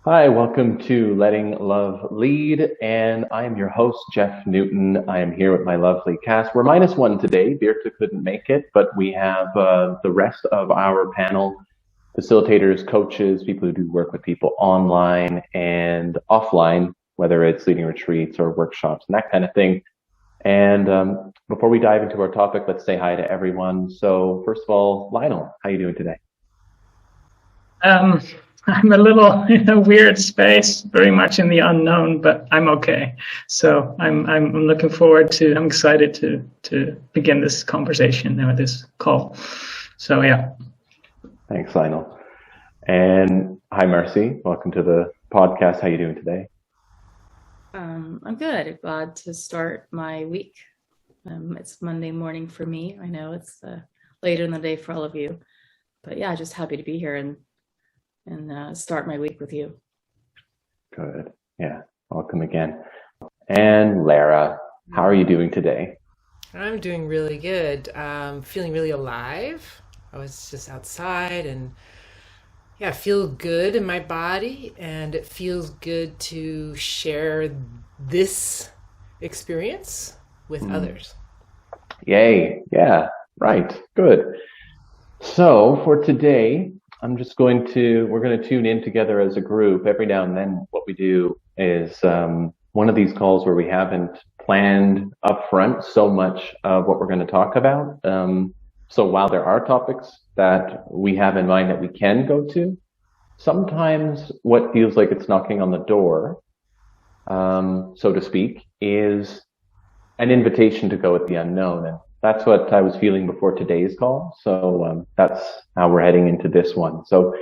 Hi, welcome to Letting Love Lead, and I am your host, Jeff Newton. I am here with my lovely cast. We're minus one today. Birta couldn't make it, but we have the rest of our panel, facilitators, coaches, people who do work with people online and offline, whether it's leading retreats or workshops and that kind of thing. And before we dive into our topic, let's say hi to everyone. So first of all, Lionel, how are you doing today? Um, I'm a little in a weird space, very much in the unknown, but I'm okay. So I'm looking forward to. I'm excited to begin this conversation or this call. So yeah. Thanks, Lionel. And hi, Marcy. Welcome to the podcast. How are you doing today? I'm good. Glad to start my week. It's Monday morning for me. I know it's later in the day for all of you, but yeah, just happy to be here and start my week with you. Good. Yeah. Welcome again. And Lara, how are you doing today? I'm doing really good. Feeling really alive. I was just outside and yeah, I feel good in my body, and it feels good to share this experience with others. Yay. Yeah. Right. Good. So for today, we're going to tune in together as a group. Every now and then what we do is one of these calls where we haven't planned upfront so much of what we're going to talk about. So while there are topics that we have in mind that we can go to, sometimes what feels like it's knocking on the door, so to speak, is an invitation to go with the unknown. And that's what I was feeling before today's call. So that's how we're heading into this one. So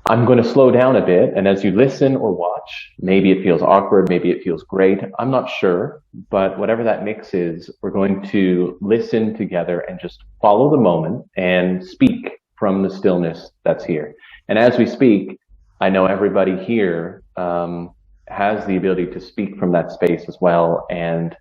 I'm going to slow down a bit. And as you listen or watch, maybe it feels awkward, maybe it feels great. I'm not sure. But whatever that mix is, we're going to listen together and just follow the moment and speak from the stillness that's here. And as we speak, I know everybody here has the ability to speak from that space as well. And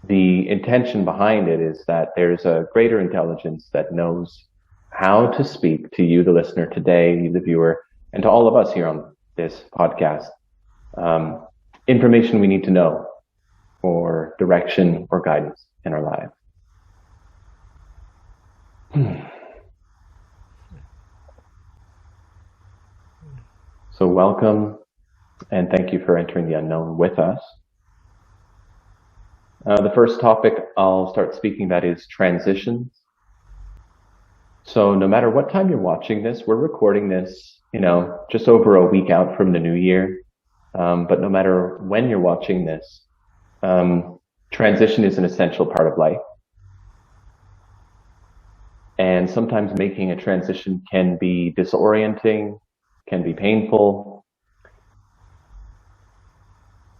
the intention behind it is that there's a greater intelligence that knows how to speak to you, the listener today, you, the viewer, and to all of us here on this podcast. Information we need to know for direction or guidance in our lives. So welcome, and thank you for entering the unknown with us. The first topic I'll start speaking about is transitions. So no matter what time you're watching this, we're recording this, just over a week out from the new year. But no matter when you're watching this, transition is an essential part of life. And sometimes making a transition can be disorienting, can be painful.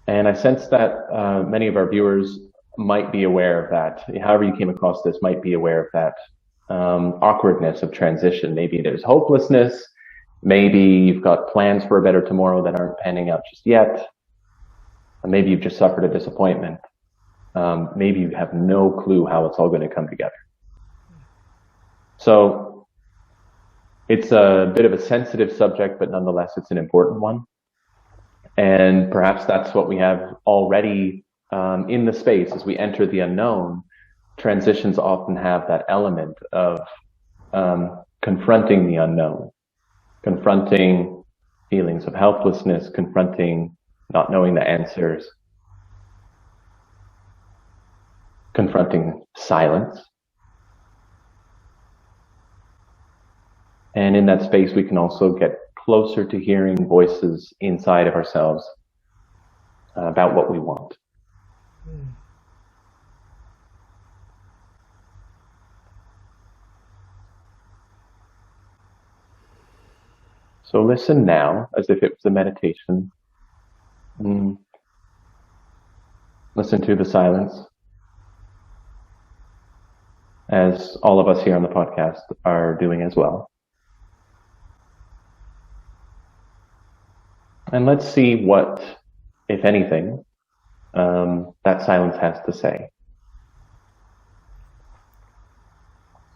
And I sense that many of our viewers might be aware of that. However you came across this, might be aware of that awkwardness of transition. Maybe there's hopelessness. Maybe you've got plans for a better tomorrow that aren't panning out just yet. Maybe you've just suffered a disappointment. Maybe you have no clue how it's all going to come together. So it's a bit of a sensitive subject, but nonetheless, it's an important one. And perhaps that's what we have already in the space as we enter the unknown. Transitions often have that element of confronting the unknown, confronting feelings of helplessness, confronting not knowing the answers, confronting silence. And in that space, we can also get closer to hearing voices inside of ourselves about what we want. So listen now as if it was a meditation. Listen to the silence as all of us here on the podcast are doing as well. And let's see what, if anything, that silence has to say.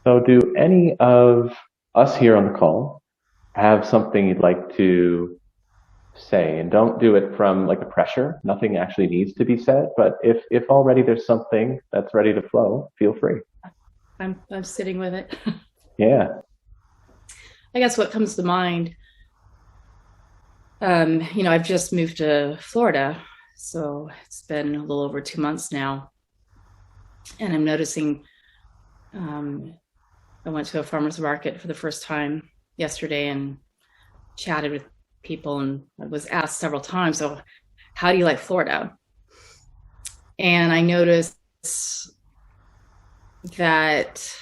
So do any of us here on the call have something you'd like to say, and don't do it from like a pressure. Nothing actually needs to be said, but if already there's something that's ready to flow, feel free. I'm sitting with it. Yeah. I guess what comes to mind, I've just moved to Florida, so it's been a little over 2 months now, and I'm noticing. I went to a farmer's market for the first time yesterday and chatted with people, and I was asked several times, so how do you like Florida? And I noticed that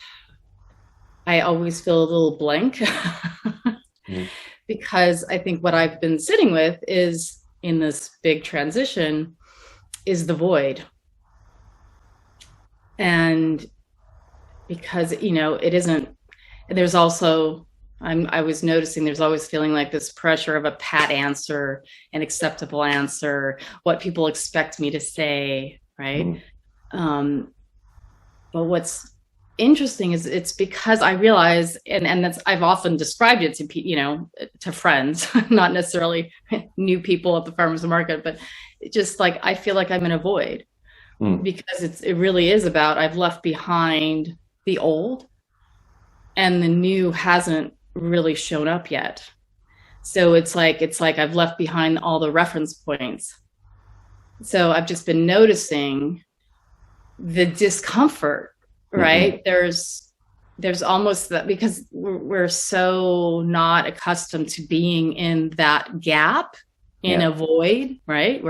I always feel a little blank because I think what I've been sitting with is, in this big transition, is the void. And because, it isn't, there's also, I was noticing there's always feeling like this pressure of a pat answer, an acceptable answer, what people expect me to say, right? But what's interesting is it's because I realize, and that's, I've often described it to, to friends, not necessarily new people at the farmer's market, but just like, I feel like I'm in a void because it really is about, I've left behind the old and the new hasn't really shown up yet. So it's like I've left behind all the reference points. So I've just been noticing the discomfort, right? There's almost that, because we're so not accustomed to being in that gap, in a void, right?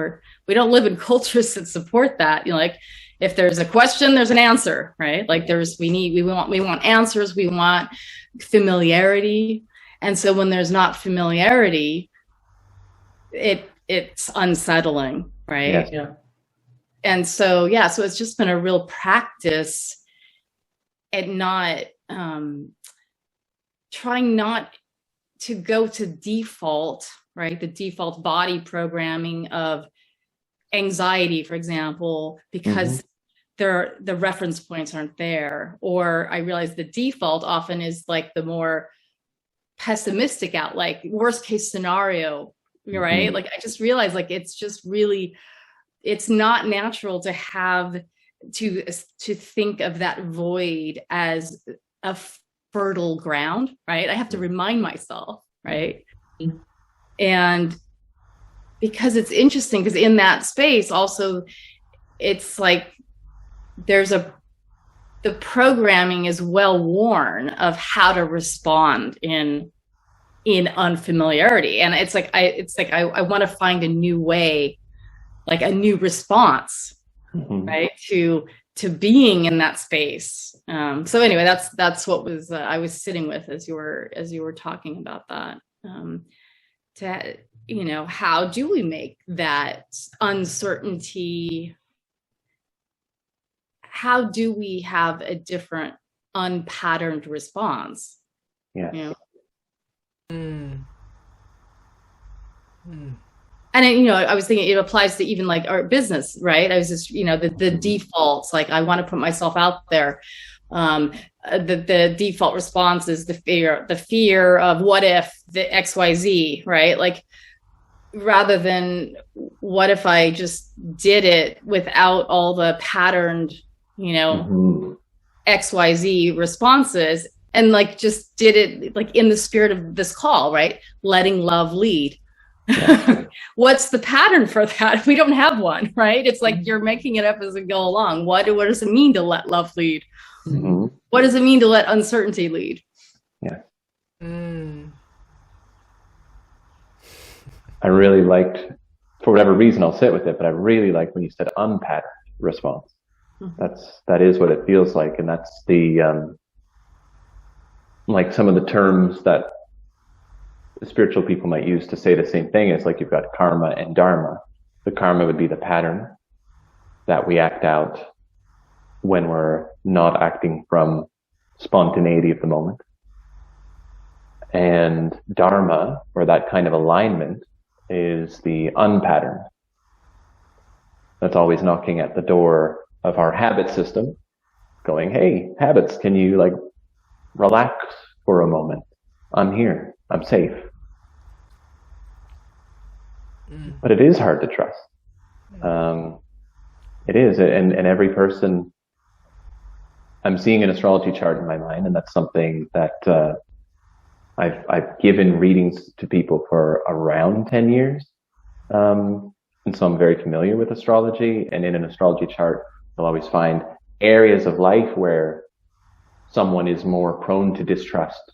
We don't live in cultures that support that. Like, if there's a question, there's an answer, right? Like we want answers, we want familiarity. And so when there's not familiarity, it's unsettling, right? Yeah. And so, so it's just been a real practice at not trying not to go to default, right? The default body programming of anxiety, for example, because the reference points aren't there. Or I realize the default often is like the more pessimistic out, like worst case scenario, right? Like I just realized, like, it's just really, it's not natural to have to think of that void as a fertile ground, right? I have to remind myself, right? And because it's interesting, because in that space also, it's like the programming is well worn of how to respond in unfamiliarity. And it's like I want to find a new way, like a new response, right, to being in that space. So anyway, that's what was I was sitting with as you were talking about that. How do we make that uncertainty? How do we have a different unpatterned response? Yeah. And I was thinking it applies to even like our business, right? I was just, the defaults, like I want to put myself out there. The default response is the fear of what if the XYZ, right? Like, rather than what if I just did it without all the patterned, XYZ responses, and like just did it like in the spirit of this call, right? Letting love lead. What's the pattern for that? We don't have one, right? It's like you're making it up as we go along. What does it mean to let love lead? What does it mean to let uncertainty lead? Yeah. I really liked, for whatever reason, I'll sit with it, but I really like when you said unpatterned response. That is what it feels like. And that's the, like some of the terms that spiritual people might use to say the same thing is like you've got karma and dharma. The karma would be the pattern that we act out when we're not acting from spontaneity of the moment. And dharma, or that kind of alignment, is the unpatterned. That's always knocking at the door of our habit system, going, hey, habits, can you like relax for a moment? I'm here. I'm safe. But it is hard to trust. It is. And every person, I'm seeing an astrology chart in my mind, and that's something that I've given readings to people for around 10 years. And so I'm very familiar with astrology. And in an astrology chart, you'll always find areas of life where someone is more prone to distrust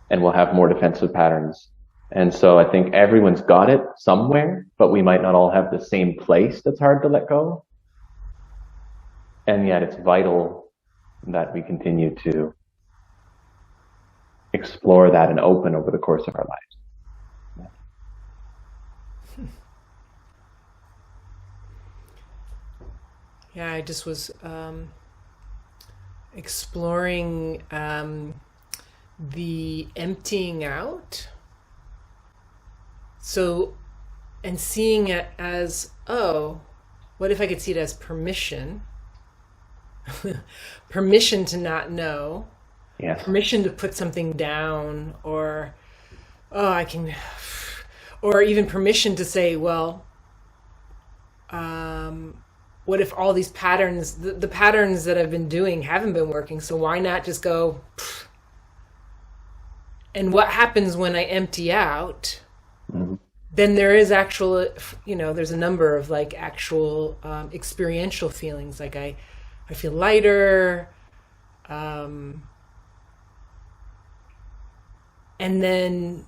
and will have more defensive patterns. And so I think everyone's got it somewhere, but we might not all have the same place that's hard to let go. And yet it's vital that we continue to explore that and open over the course of our lives. Yeah, I just was exploring the emptying out. So, and seeing it as, oh, what if I could see it as permission? Permission to not know. Yes. Permission to put something down, or, oh, I can, or even permission to say, well, what if all these patterns, the patterns that I've been doing haven't been working, so why not just go, pff. And what happens when I empty out? Mm-hmm. Then there is actual, there's a number of like actual experiential feelings. Like I feel lighter. And then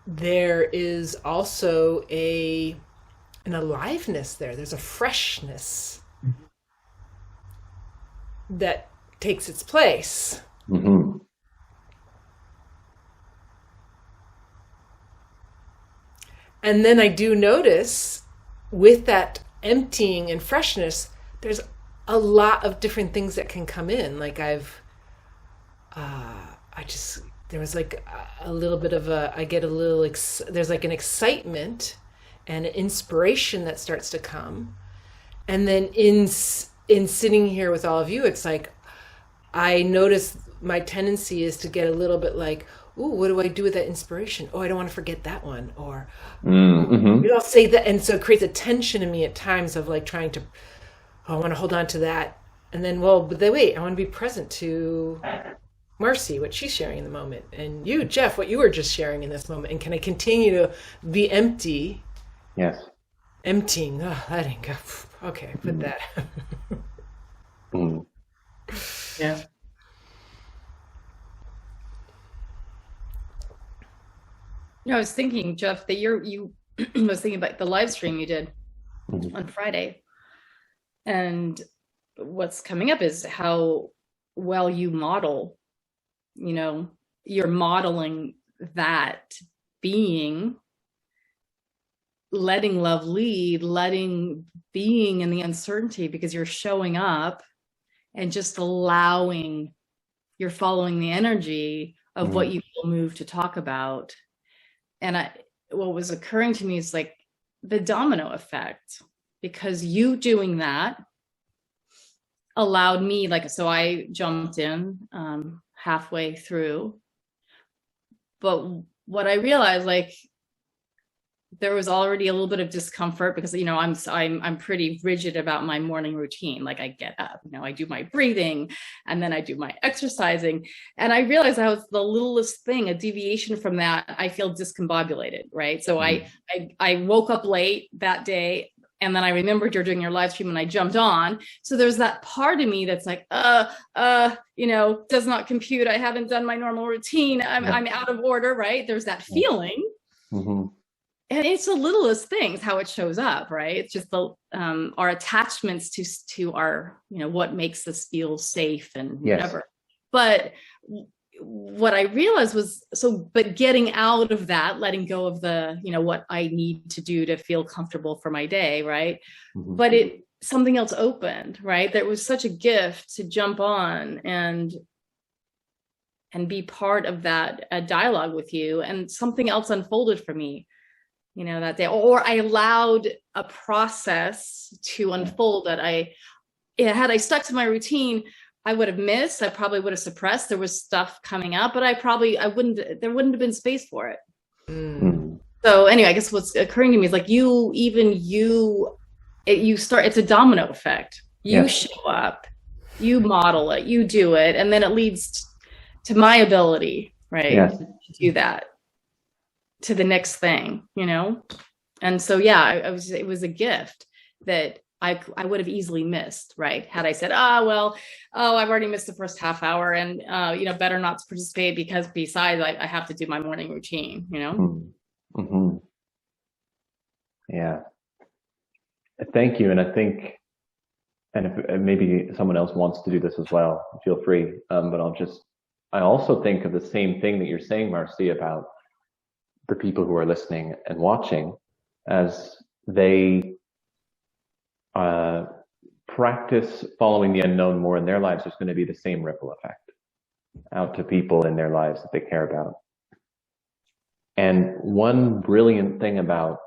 there is also an aliveness there. There's a freshness that takes its place. Mm-hmm. And then I do notice with that emptying and freshness, there's a lot of different things that can come in. Like there was like a little bit of there's like an excitement and an inspiration that starts to come. And then in sitting here with all of you, it's like, I notice my tendency is to get a little bit like, ooh, what do I do with that inspiration? Oh, I don't want to forget that one. Or I'll say that. And so it creates a tension in me at times of like trying to, I want to hold on to that. And then, but wait, I want to be present to Marcy, what she's sharing in the moment. And you, Jeff, what you were just sharing in this moment. And can I continue to be empty? Yes. Emptying. Oh, letting go. Okay, put that. Yeah. I was thinking, Jeff, that you was thinking about the live stream you did on Friday. And what's coming up is how well you model, you're modeling that being, letting love lead, letting being in the uncertainty, because you're showing up and just you're following the energy of what you feel moved to talk about. And what was occurring to me is like the domino effect, because you doing that allowed me, so I jumped in halfway through. But what I realized, there was already a little bit of discomfort because, I'm pretty rigid about my morning routine. Like I get up, I do my breathing and then I do my exercising. And I realized that was the littlest thing, a deviation from that, I feel discombobulated, right? So I woke up late that day, and then I remembered you're doing your live stream and I jumped on. So there's that part of me that's like, does not compute. I haven't done my normal routine. I'm out of order, right? There's that feeling. Mm-hmm. And it's the littlest things, how it shows up, right? It's just our attachments to our, what makes us feel safe and whatever. But what I realized was, but getting out of that, letting go of the, what I need to do to feel comfortable for my day, right? Mm-hmm. But something else opened, right? There was such a gift to jump on and be part of that dialogue with you, and something else unfolded for me. That day, or I allowed a process to unfold that had I stuck to my routine, I would have missed. I probably would have suppressed. There was stuff coming up, but there wouldn't have been space for it. So anyway, I guess what's occurring to me is like it's a domino effect. You show up, you model it, you do it, and then it leads to my ability, right? To do that, to the next thing, you know? And so, yeah, it was a gift that I would have easily missed, right? Had I said, I've already missed the first half hour and, better not to participate because besides I have to do my morning routine, you know? Mm-hmm. Yeah. Thank you. And I think, and if maybe someone else wants to do this as well, feel free. But I also think of the same thing that you're saying, Marcy, about the people who are listening and watching as they practice following the unknown more in their lives. There's going to be the same ripple effect out to people in their lives that they care about. And one brilliant thing about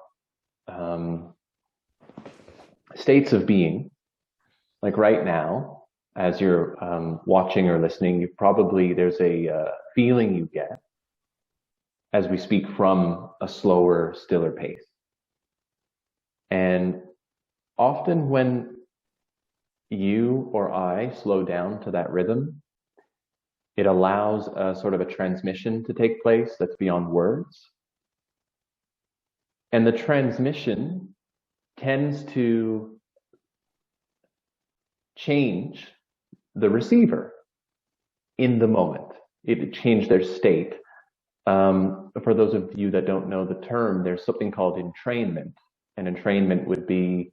states of being, like right now, as you're watching or listening, there's a feeling you get as we speak from a slower, stiller pace. And often when you or I slow down to that rhythm, it allows a sort of a transmission to take place that's beyond words. And the transmission tends to change the receiver in the moment. It changed their state. For those of you that don't know the term, there's something called entrainment. And entrainment would be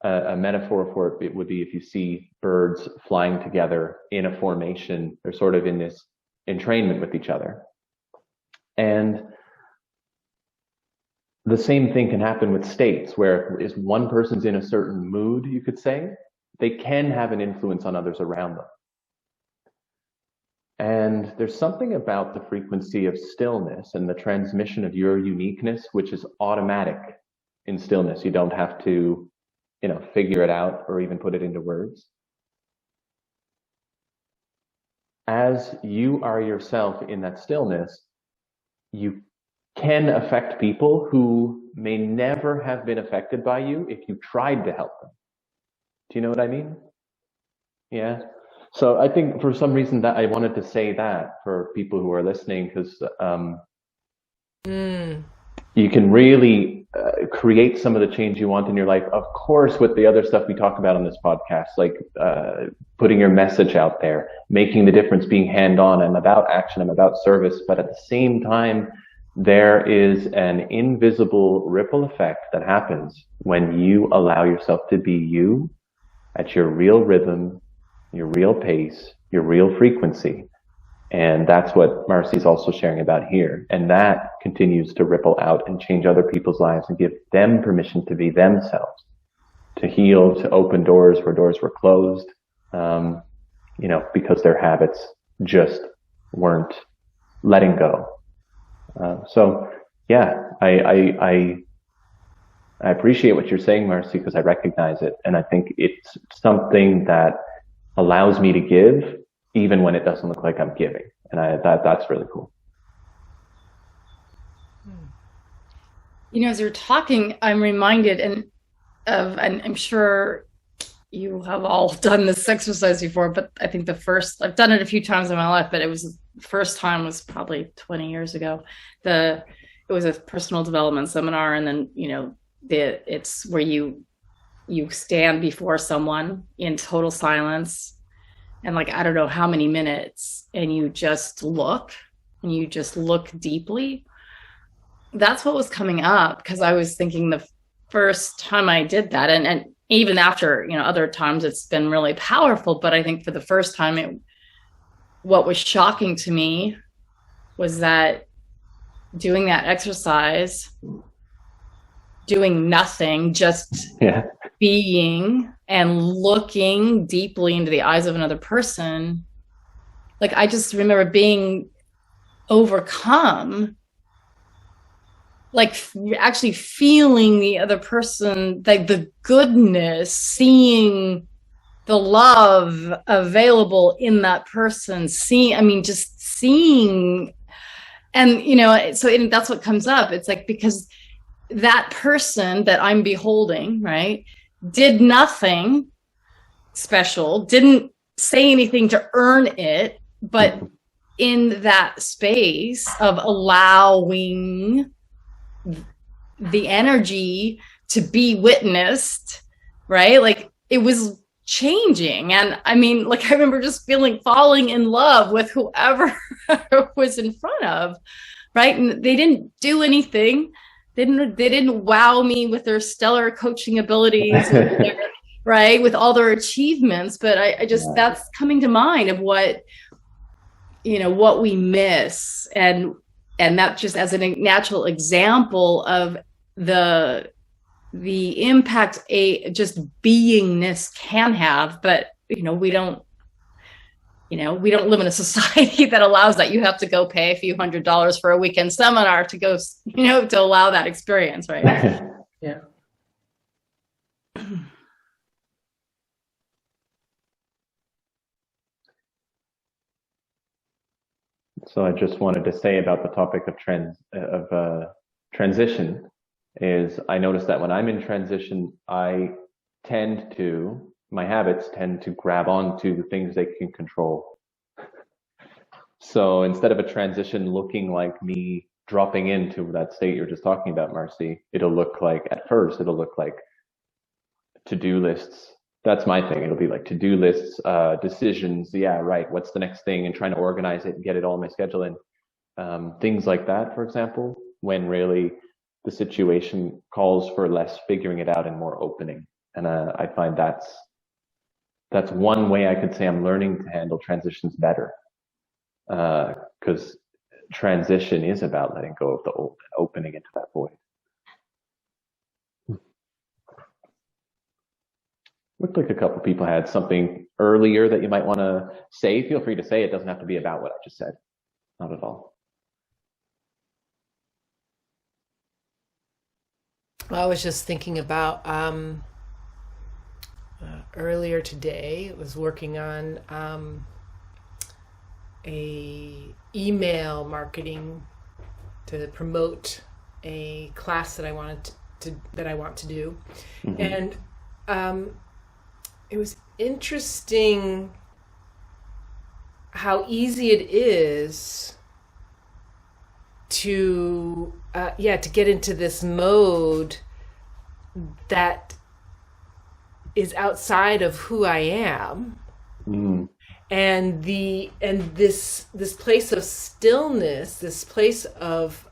a metaphor for it. It would be if you see birds flying together in a formation, they're sort of in this entrainment with each other. And the same thing can happen with states, where if one person's in a certain mood, you could say, they can have an influence on others around them. And there's something about the frequency of stillness and the transmission of your uniqueness, which is automatic in stillness. You don't have to, figure it out or even put it into words. As you are yourself in that stillness, you can affect people who may never have been affected by you if you tried to help them. Do you know what I mean? Yeah. So I think for some reason that I wanted to say that for people who are listening, because you can really create some of the change you want in your life. Of course, with the other stuff we talk about on this podcast, like putting your message out there, making the difference, being hand-on. I'm about action, I'm about service. But at the same time, there is an invisible ripple effect that happens when you allow yourself to be you at your real rhythm, your real pace, your real frequency. And that's what Marcy's also sharing about here. And that continues to ripple out and change other people's lives and give them permission to be themselves, to heal, to open doors where doors were closed, because their habits just weren't letting go. I appreciate what you're saying, Marcy, because I recognize it. And I think it's something that allows me to give even when it doesn't look like I'm giving. And that's really cool. As you're talking, I'm reminded and I'm sure you have all done this exercise before, but I think I've done it a few times in my life, but the first time was probably 20 years ago. It was a personal development seminar. And then, it's where you stand before someone in total silence and I don't know how many minutes, and you just look deeply. That's what was coming up, because I was thinking the first time I did that, and even after, other times it's been really powerful, but I think for the first time, what was shocking to me was that doing that exercise, doing nothing, just being and looking deeply into the eyes of another person, I just remember being overcome, actually feeling the other person, the goodness, seeing the love available in that person, just seeing, and that's what comes up. It's like, because that person that I'm beholding, right, did nothing special, didn't say anything to earn it, but in that space of allowing the energy to be witnessed, right? Like, it was changing. And I remember just falling in love with whoever was in front of, right? And they didn't do anything. They didn't wow me with their stellar coaching abilities, right, with all their achievements. But I just, that's coming to mind of what we miss, and that just as a natural example of the impact just beingness can have. But we don't live in a society that allows that. You have to go pay a few $100s for a weekend seminar to go, to allow that experience, right? Yeah. So I just wanted to say about the topic of transition is, I notice that when I'm in transition, my habits tend to grab onto the things they can control. So instead of a transition looking like me dropping into that state you're just talking about, Marcy, at first it'll look like to-do lists. That's my thing. It'll be like to-do lists, decisions. Yeah, right. What's the next thing? And trying to organize it and get it all in my schedule in. Things like that, for example, when really the situation calls for less figuring it out and more opening. And I find that's one way I could say I'm learning to handle transitions better. Because transition is about letting go of the old, opening into that void. Looked like a couple people had something earlier that you might want to say. Feel free to say. It doesn't have to be about what I just said. Not at all. Well, I was just thinking about earlier today. I was working on a email marketing to promote a class that I want to do, and it was interesting how easy it is to get into this mode that is outside of who I am. And this place of stillness, this place of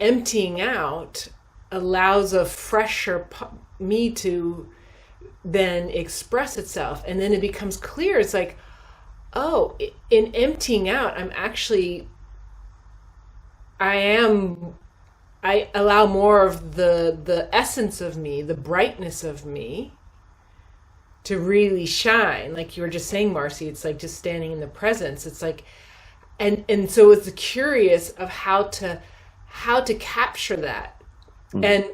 emptying out, allows a fresher me to then express itself. And then it becomes clear. It's like, oh, in emptying out, I allow more of the essence of me, the brightness of me, to really shine. Like you were just saying, Marcy, it's like just standing in the presence. It's like, and so it's curious of how to capture that. And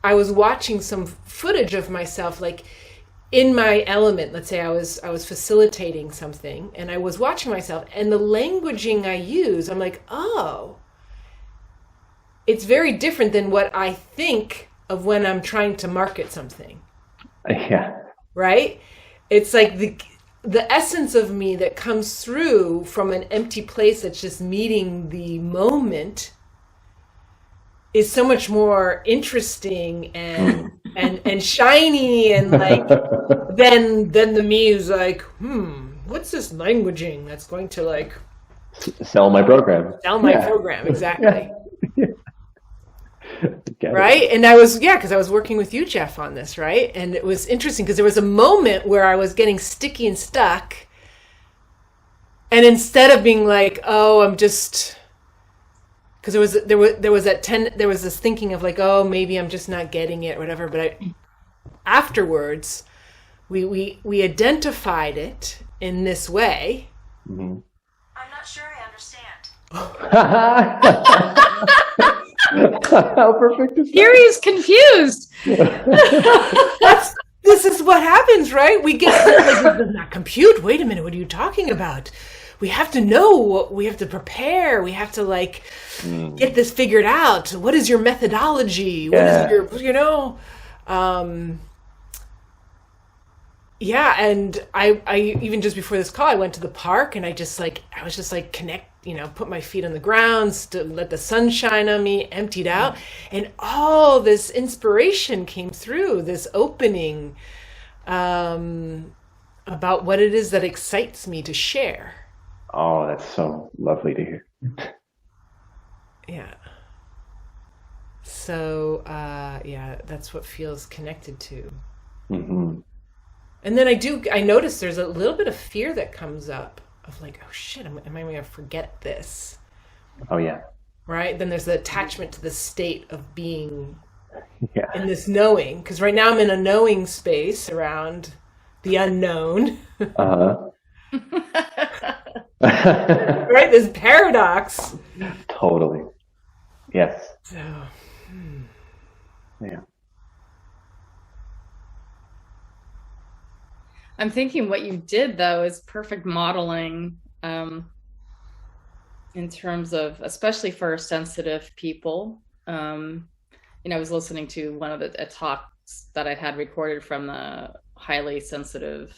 I was watching some footage of myself, like in my element. Let's say I was facilitating something, and I was watching myself, and the languaging I use, I'm like, oh, it's very different than what I think of when I'm trying to market something. Yeah. Right? It's like the essence of me that comes through from an empty place that's just meeting the moment is so much more interesting and shiny, and like then the me is like, what's this languaging that's going to like sell my program. Program, exactly. Right? And because I was working with you, Jeff, on this, right? And it was interesting because there was a moment where I was getting sticky and stuck, and instead of being like, oh, I'm just, because there was this thinking of like, oh, maybe I'm just not getting it or whatever, but afterwards we identified it in this way. I'm not sure I understand. How perfect is Gary is confused. This is what happens, right? We get like, does not compute. Wait a minute, what are you talking about? We have to know what we have to prepare. We have to like get this figured out. What is your methodology? What is your, yeah, and I even just before this call, I went to the park and I was just like put my feet on the ground, let the sun shine on me, emptied out, and all this inspiration came through, this opening about what it is that excites me to share. Oh, that's so lovely to hear. Yeah. So, yeah, that's what feels connected to. Mm-hmm. And then I notice there's a little bit of fear that comes up of like, oh shit, am I going to forget this? Oh, yeah. Right? Then there's the attachment to the state of being Yeah. in this knowing. Because right now I'm in a knowing space around the unknown. Uh-huh. Right? This paradox. Totally. Yes. So, Yeah. I'm thinking what you did though is perfect modeling in terms of, especially for sensitive people. I was listening to one of the talks that I had recorded from the highly sensitive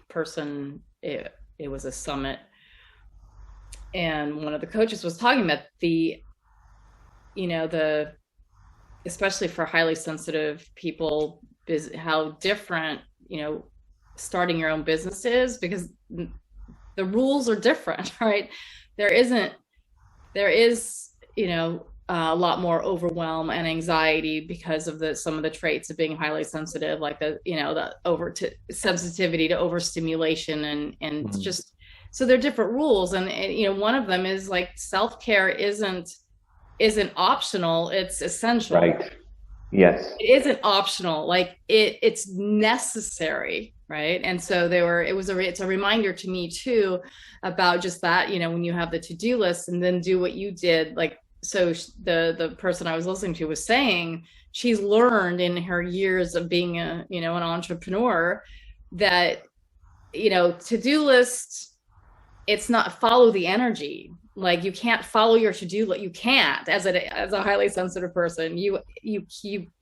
person. It was a summit, and one of the coaches was talking about especially for highly sensitive people, how different starting your own business is, because the rules are different, right? There is a lot more overwhelm and anxiety because of some of the traits of being highly sensitive, like the sensitivity to overstimulation, and it's just, so they're different rules, and one of them is like self-care isn't optional, it's essential. Right. Yes. It isn't optional, like it's necessary, right? And so it's a reminder to me too about just that, when you have the to-do list and then do what you did. Like, so the person I was listening to was saying she's learned in her years of being an entrepreneur that to-do list, it's not follow the energy. Like, you can't follow your to-do list. You can't, as a highly sensitive person, you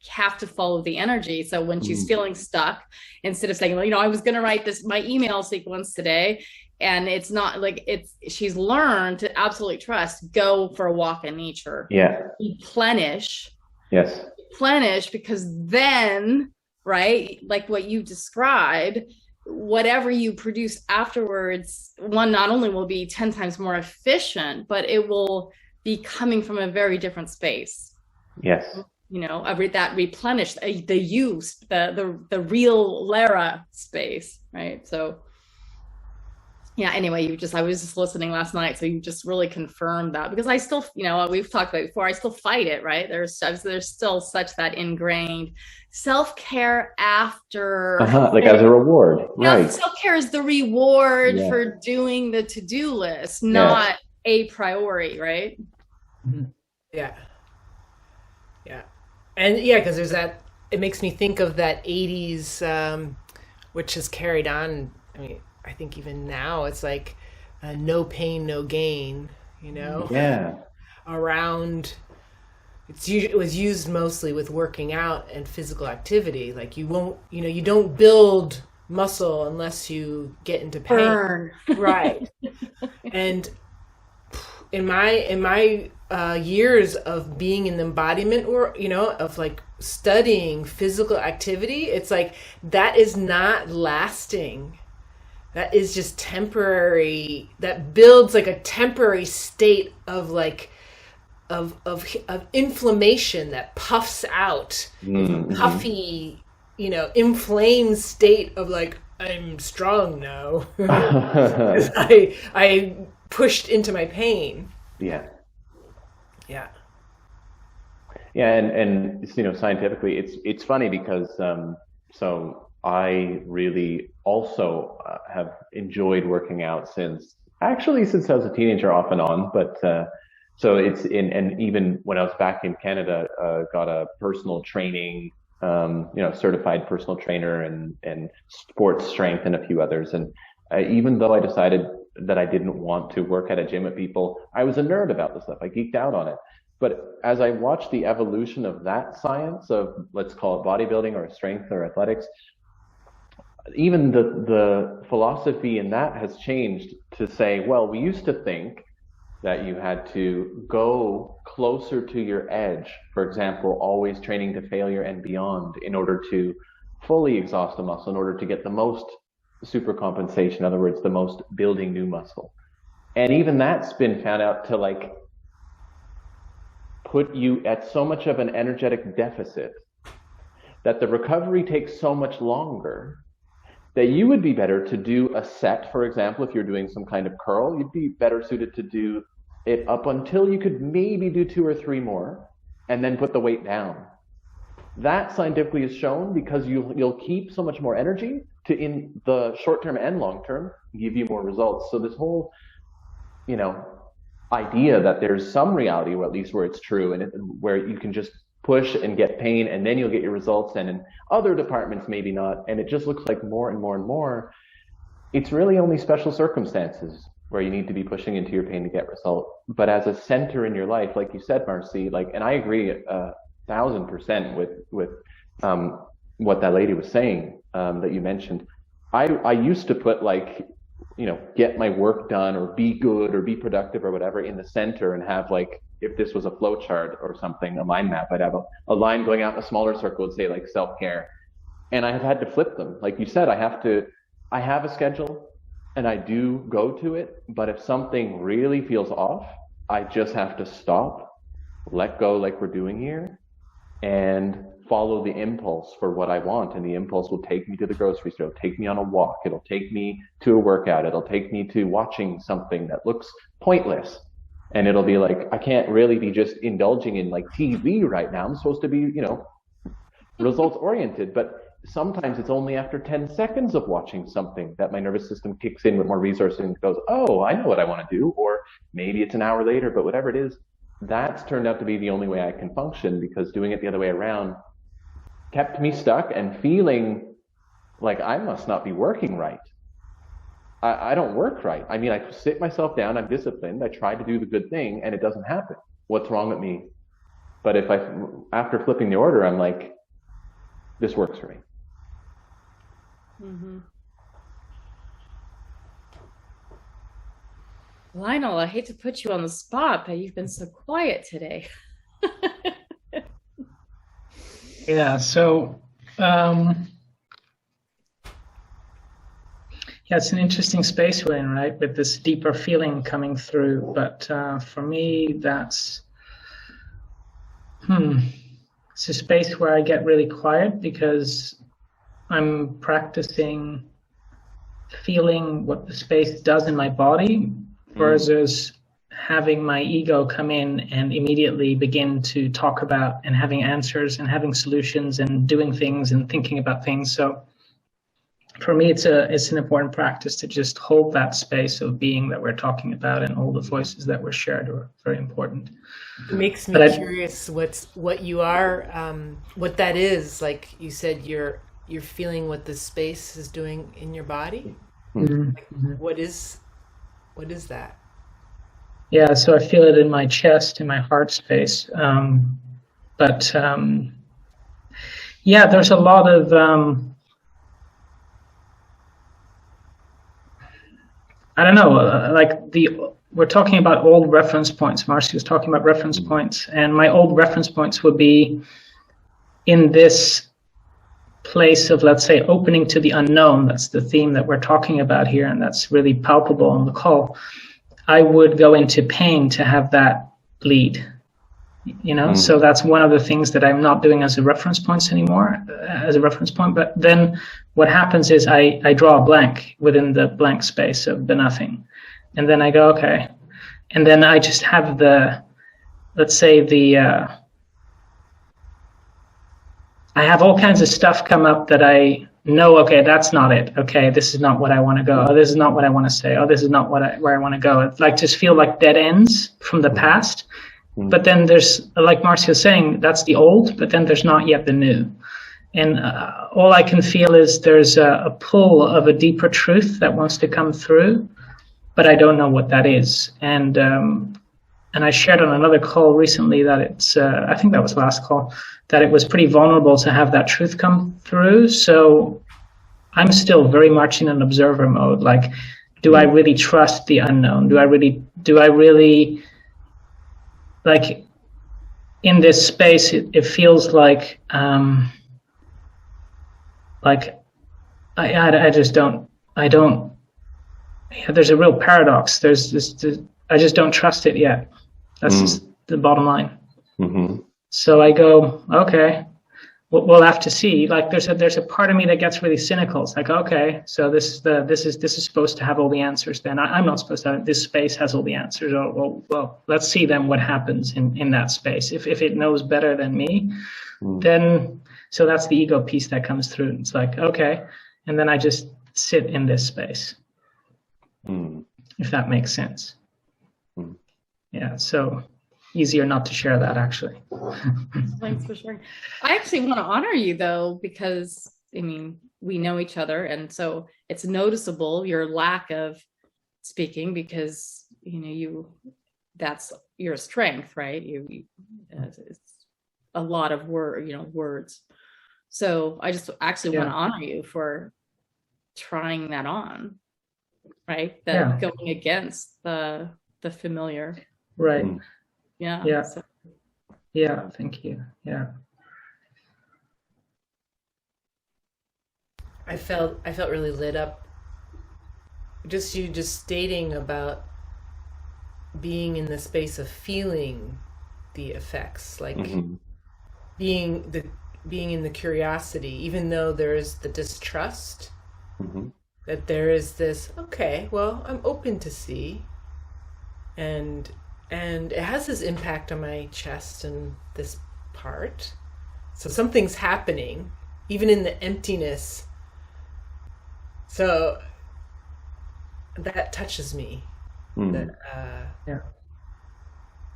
have to follow the energy. So when she's feeling stuck, instead of saying, I was going to write my email sequence today, and it's not like she's learned to absolutely trust, go for a walk in nature. Yeah. Replenish. Yes. Replenish, because then, right, like what you described, whatever you produce afterwards, not only will be 10 times more efficient, but it will be coming from a very different space. Yes. That replenish, the real Lara space, right? So yeah, anyway, I was just listening last night, so you just really confirmed that, because I still, we've talked about it before, I still fight it, right? There's still such that ingrained self-care after. Like as a reward, right? Self-care is the reward for doing the to-do list, not a priority, right? Yeah. Yeah. And because there's that, it makes me think of that 80s, which has carried on. I think even now it's like no pain, no gain, Yeah. around. It was used mostly with working out and physical activity. Like, you won't, you don't build muscle unless you get into pain. Burn. Right. And in my years of being in the embodiment, or of like studying physical activity, it's like that is not lasting. That is just temporary. That builds like a temporary state of like of inflammation that puffs out. Mm-hmm. Puffy, inflamed state of like, I'm strong now. I pushed into my pain. Yeah. Yeah. Yeah, and scientifically, it's funny because so I really also have enjoyed working out since I was a teenager, off and on, but So it's in, and even when I was back in Canada, got a personal training, certified personal trainer and sports strength and a few others. And even though I decided that I didn't want to work at a gym with people, I was a nerd about this stuff. I geeked out on it. But as I watched the evolution of that science of, let's call it bodybuilding or strength or athletics, even the philosophy in that has changed to say, well, we used to think that you had to go closer to your edge, for example, always training to failure and beyond in order to fully exhaust a muscle, in order to get the most supercompensation, in other words, the most building new muscle. And even that's been found out to like put you at so much of an energetic deficit that the recovery takes so much longer that you would be better to do a set, for example, if you're doing some kind of curl, you'd be better suited to do it up until you could maybe do 2 or 3 more and then put the weight down. That scientifically is shown because you'll keep so much more energy to, in the short term and long term, give you more results. So this whole, idea that there's some reality, or at least where it's true, and where you can just push and get pain and then you'll get your results, and in other departments maybe not, and it just looks like more and more and more, it's really only special circumstances where you need to be pushing into your pain to get result. But as a center in your life, like you said, Marcy, and I agree 1,000% with what that lady was saying, that you mentioned. I used to put get my work done or be good or be productive or whatever in the center, and have if this was a flow chart or something, a mind map, I'd have a line going out in a smaller circle and say self-care. And I have had to flip them. Like you said, I have a schedule and I do go to it, but if something really feels off, I just have to stop, let go like we're doing here, and follow the impulse for what I want. And the impulse will take me to the grocery store, it'll take me on a walk, it'll take me to a workout, it'll take me to watching something that looks pointless. And it'll be I can't really be just indulging in TV right now. I'm supposed to be, results oriented. But sometimes it's only after 10 seconds of watching something that my nervous system kicks in with more resources and goes, oh, I know what I want to do. Or maybe it's an hour later, but whatever it is, that's turned out to be the only way I can function, because doing it the other way around kept me stuck and feeling like I must not be working right. I don't work right. I mean, I sit myself down, I'm disciplined, I try to do the good thing, and it doesn't happen. What's wrong with me? But if after flipping the order, I'm like, this works for me. Mm-hmm. Lionel, I hate to put you on the spot, but you've been so quiet today. Yeah, so it's an interesting space we're in, right? With this deeper feeling coming through. But for me, that's it's a space where I get really quiet because I'm practicing feeling what the space does in my body versus having my ego come in and immediately begin to talk about and having answers and having solutions and doing things and thinking about things. So for me, it's an important practice to just hold that space of being that we're talking about, and all the voices that were shared are very important. It makes me curious what you are, what that is. Like you said, you're feeling what the space is doing in your body. Mm-hmm. What is that? Yeah, so I feel it in my chest, in my heart space. There's a lot of I don't know, we're talking about old reference points. Marcy was talking about reference points, and my old reference points would be in this place of, let's say, opening to the unknown. That's the theme that we're talking about here, and that's really palpable on the call. I would go into pain to have that lead, So that's one of the things that I'm not doing as a reference point anymore, But then what happens is I draw a blank within the blank space of the nothing. And then I go, okay. And then I just have I have all kinds of stuff come up that I no, okay, that's not it. Okay, this is not what I want to go. Oh, this is not what I want to say. Oh, this is not where I want to go. It's like just feel like dead ends from the past. But then there's, like Marcio's saying, that's the old, but then there's not yet the new. And all I can feel is there's a pull of a deeper truth that wants to come through, but I don't know what that is. And I shared on another call recently that it's, I think that was last call, that it was pretty vulnerable to have that truth come through. So I'm still very much in an observer mode. Like, do I really trust the unknown? Do I really, like, in this space, it feels like I just don't, yeah, there's a real paradox. There's this, I just don't trust it yet. That's just the bottom line. So I go, okay, we'll have to see. Like there's a part of me that gets really cynical. It's like, okay, so this is supposed to have all the answers. Then I'm not supposed to have, this space has all the answers. Oh, well, let's see then what happens in that space. If it knows better than me, then, so that's the ego piece that comes through. It's like, okay. And then I just sit in this space, if that makes sense. Yeah, so easier not to share that, actually. Thanks for sharing. I actually want to honor you, though, because, I mean, we know each other, and so it's noticeable your lack of speaking because, you know, that's your strength, right? It's a lot of words. So I just actually want to honor you for trying that on, right? That going against the familiar. Right. Yeah. So. Yeah. Thank you. Yeah. I felt really lit up. Just you stating about being in the space of feeling the effects, like being in the curiosity, even though there is the distrust, that there is this, okay, well, I'm open to see, and it has this impact on my chest and this part. So something's happening, even in the emptiness. So that touches me. And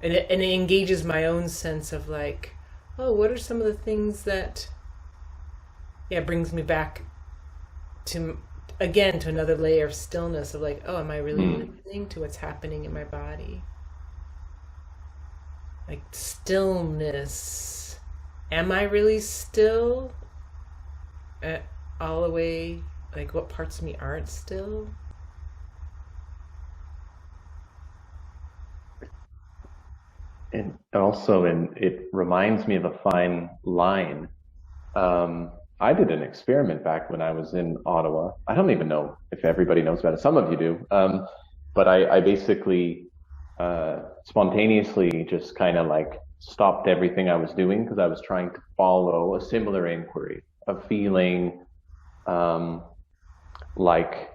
it engages my own sense of like, oh, what are some of the things that, brings me back to, again, to another layer of stillness of like, oh, am I really listening to what's happening in my body? Like stillness. Am I really still? All the way, like what parts of me aren't still? And also, it reminds me of a fine line. I did an experiment back when I was in Ottawa. I don't even know if everybody knows about it. Some of you do. But I basically spontaneously just kind of like stopped everything I was doing because I was trying to follow a similar inquiry of feeling like,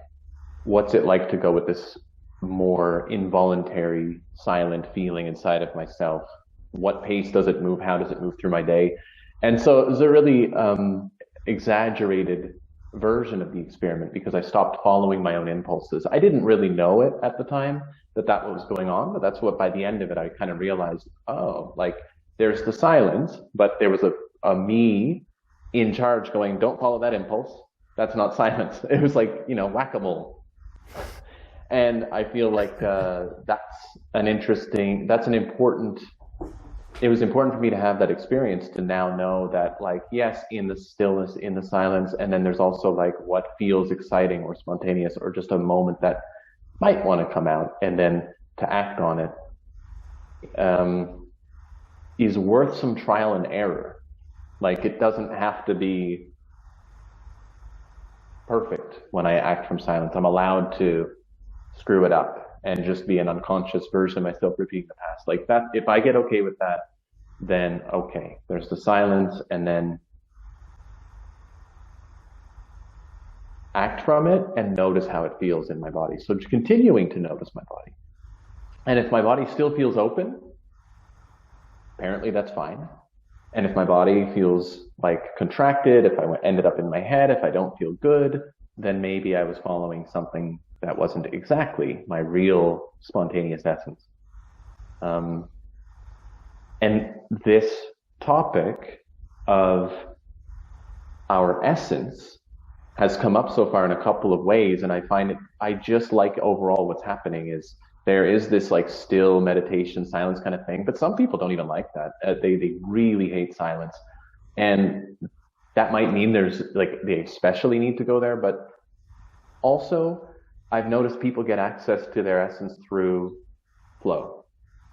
what's it like to go with this more involuntary, silent feeling inside of myself? What pace does it move? How does it move through my day? And so it was a really exaggerated version of the experiment because I stopped following my own impulses. I didn't really know it at the time that was going on, but that's what by the end of it I kind of realized, oh, like there's the silence, but there was a me in charge going, don't follow that impulse. That's not silence. It was like, whack-a-mole. And I feel like it was important for me to have that experience to now know that, like, yes, in the stillness, in the silence, and then there's also like what feels exciting or spontaneous or just a moment that might want to come out, and then to act on it is worth some trial and error. Like, it doesn't have to be perfect when I act from silence. I'm allowed to screw it up and just be an unconscious version of myself repeating the past. Like that, if I get okay with that, then okay, there's the silence, and then act from it and notice how it feels in my body. So continuing to notice my body. And if my body still feels open, apparently that's fine. And if my body feels like contracted, if I ended up in my head, if I don't feel good, then maybe I was following something that wasn't exactly my real spontaneous essence. And this topic of our essence has come up so far in a couple of ways, and I find it, I just like overall what's happening is there is this like still meditation, silence kind of thing, but some people don't even like that. They really hate silence. And that might mean there's like, they especially need to go there, but also I've noticed people get access to their essence through flow,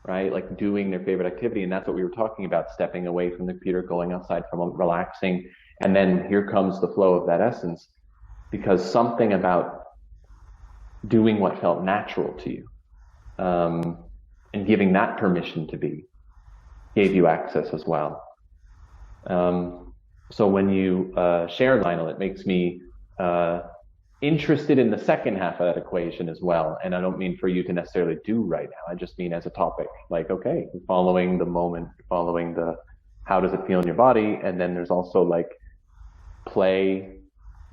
right? Like doing their favorite activity. And that's what we were talking about, stepping away from the computer, going outside, from relaxing. And then here comes the flow of that essence, because something about doing what felt natural to you, and giving that permission to be, gave you access as well. So when you share, Lionel, it makes me interested in the second half of that equation as well. And I don't mean for you to necessarily do right now. I just mean as a topic, like, okay, you're following the moment, you're following the, how does it feel in your body? And then there's also like play,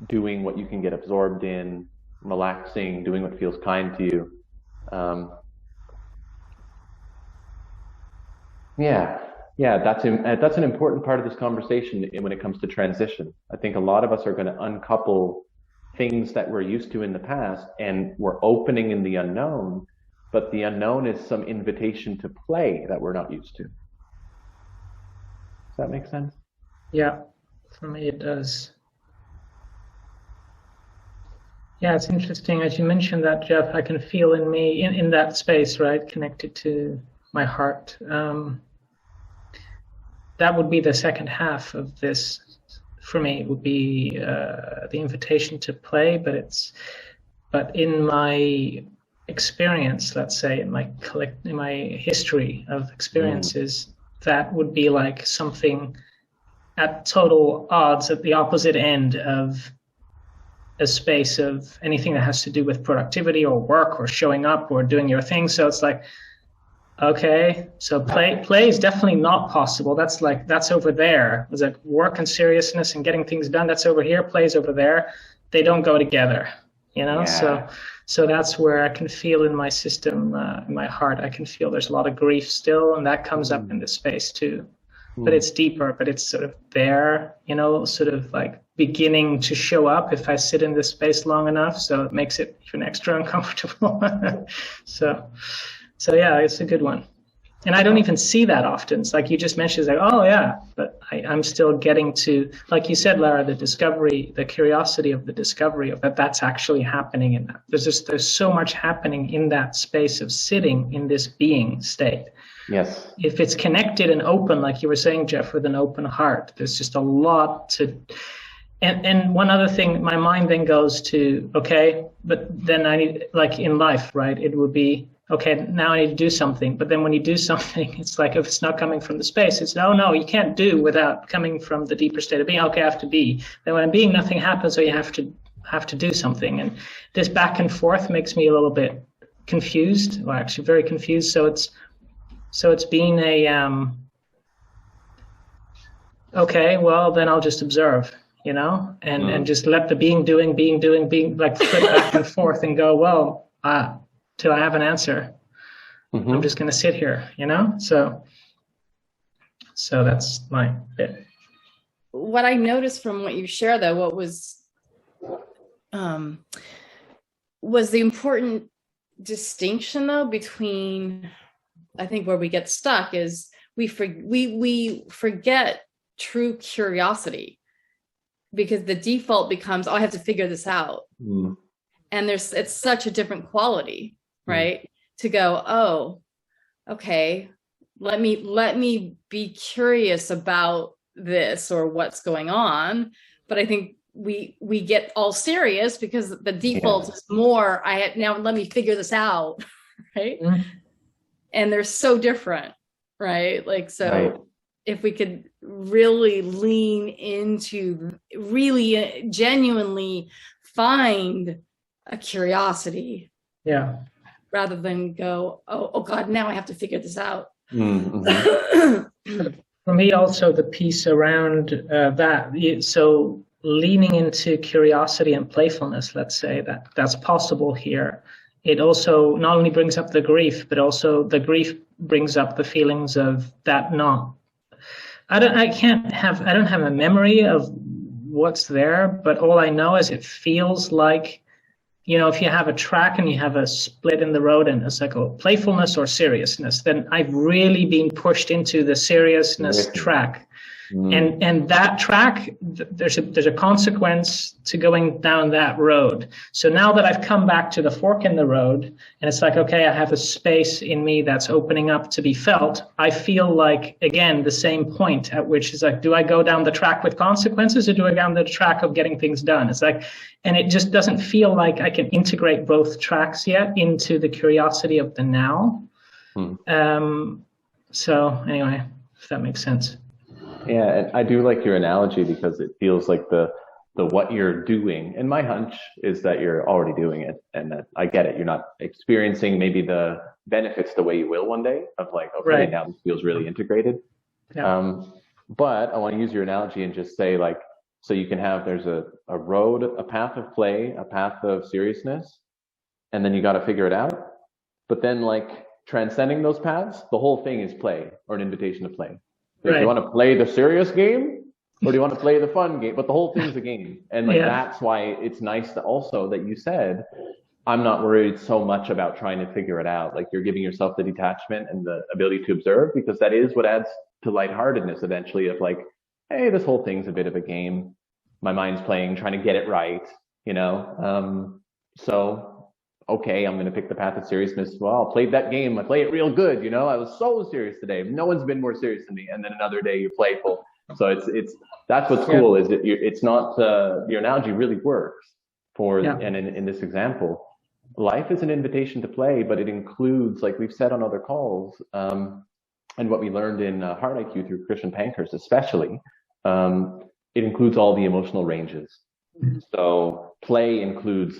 doing what you can get absorbed in, relaxing, doing what feels kind to you. That's an important part of this conversation when it comes to transition. I think a lot of us are going to uncouple things that we're used to in the past, and we're opening in the unknown, but the unknown is some invitation to play that we're not used to. Does that make sense? Yeah, for me it does. Yeah, it's interesting. As you mentioned that, Jeff, I can feel in me, in that space, right, connected to my heart. That would be the second half of this. For me, it would be the invitation to play, but in my experience, let's say, in my history of experiences, that would be like something at total odds, at the opposite end of a space of anything that has to do with productivity or work or showing up or doing your thing. So it's like, okay, so play is definitely not possible. That's over there. It's like work and seriousness and getting things done. That's over here. Play's over there. They don't go together, you know? Yeah. So that's where I can feel in my system, in my heart, I can feel there's a lot of grief still, and that comes up in this space too. But it's deeper, but it's sort of there, you know, sort of like beginning to show up if I sit in this space long enough. So it makes it even extra uncomfortable. So yeah, it's a good one. And I don't even see that often. It's like you just mentioned, it's like, oh yeah, but I'm still getting to, like you said, Lara, the discovery, the curiosity of the discovery of that's actually happening in that. There's so much happening in that space of sitting in this being state. Yes. If it's connected and open, like you were saying, Jeff, with an open heart, there's just a lot to. And one other thing, my mind then goes to, okay, but then I need, like in life, right? It would be, okay, now I need to do something. But then when you do something, it's like, if it's not coming from the space, it's, oh no, you can't do without coming from the deeper state of being. Okay, I have to be. Then when I'm being, nothing happens, so you have to do something. And this back and forth makes me a little bit confused, or actually very confused. So it's being a, okay, well, then I'll just observe, you know, and just let the being, like flip back and forth and go, well, till I have an answer. I'm just going to sit here, you know? So that's my bit. What I noticed from what you share, though, what was the important distinction, though, between, I think where we get stuck is we forget true curiosity, because the default becomes, oh, I have to figure this out. And it's such a different quality, right? To go, oh, okay, let me be curious about this or what's going on. But I think we get all serious because the default is more, now let me figure this out, right? And they're so different, right? Like, so right. If we could really lean into, really genuinely find a curiosity, rather than go, oh God, now I have to figure this out. For me, also the piece around so leaning into curiosity and playfulness, let's say that's possible here. It also not only brings up the grief, but also the grief brings up the feelings of that not. I don't have a memory of what's there, but all I know is it feels like, if you have a track and you have a split in the road and it's like a playfulness or seriousness, then I've really been pushed into the seriousness track. And that track, there's a consequence to going down that road. So now that I've come back to the fork in the road, and it's like, okay, I have a space in me that's opening up to be felt, I feel like, again, the same point at which is like, do I go down the track with consequences or do I go down the track of getting things done? It's like, and it just doesn't feel like I can integrate both tracks yet into the curiosity of the now. So anyway, if that makes sense. Yeah, and I do like your analogy because it feels like the what you're doing, and my hunch is that you're already doing it, and that I get it. You're not experiencing maybe the benefits the way you will one day of like, okay, right, now this feels really integrated. Yeah. But I want to use your analogy and just say like, so you can have, there's a road, a path of play, a path of seriousness, and then you got to figure it out. But then like transcending those paths, the whole thing is play or an invitation to play. Like, do you want to play the serious game or do you want to play the fun game? But the whole thing's a game. And like, that's why it's nice to also that you said, I'm not worried so much about trying to figure it out. Like you're giving yourself the detachment and the ability to observe, because that is what adds to lightheartedness eventually of like, hey, this whole thing's a bit of a game. My mind's playing, trying to get it right, so okay, I'm going to pick the path of seriousness. Well, I played that game. I played it real good. I was so serious today. No one's been more serious than me. And then another day you're playful. So it's that's what's cool is that it's not, your analogy really works and in this example, life is an invitation to play, but it includes, like we've said on other calls, and what we learned in Heart IQ through Christian Pankhurst, especially, it includes all the emotional ranges. So play includes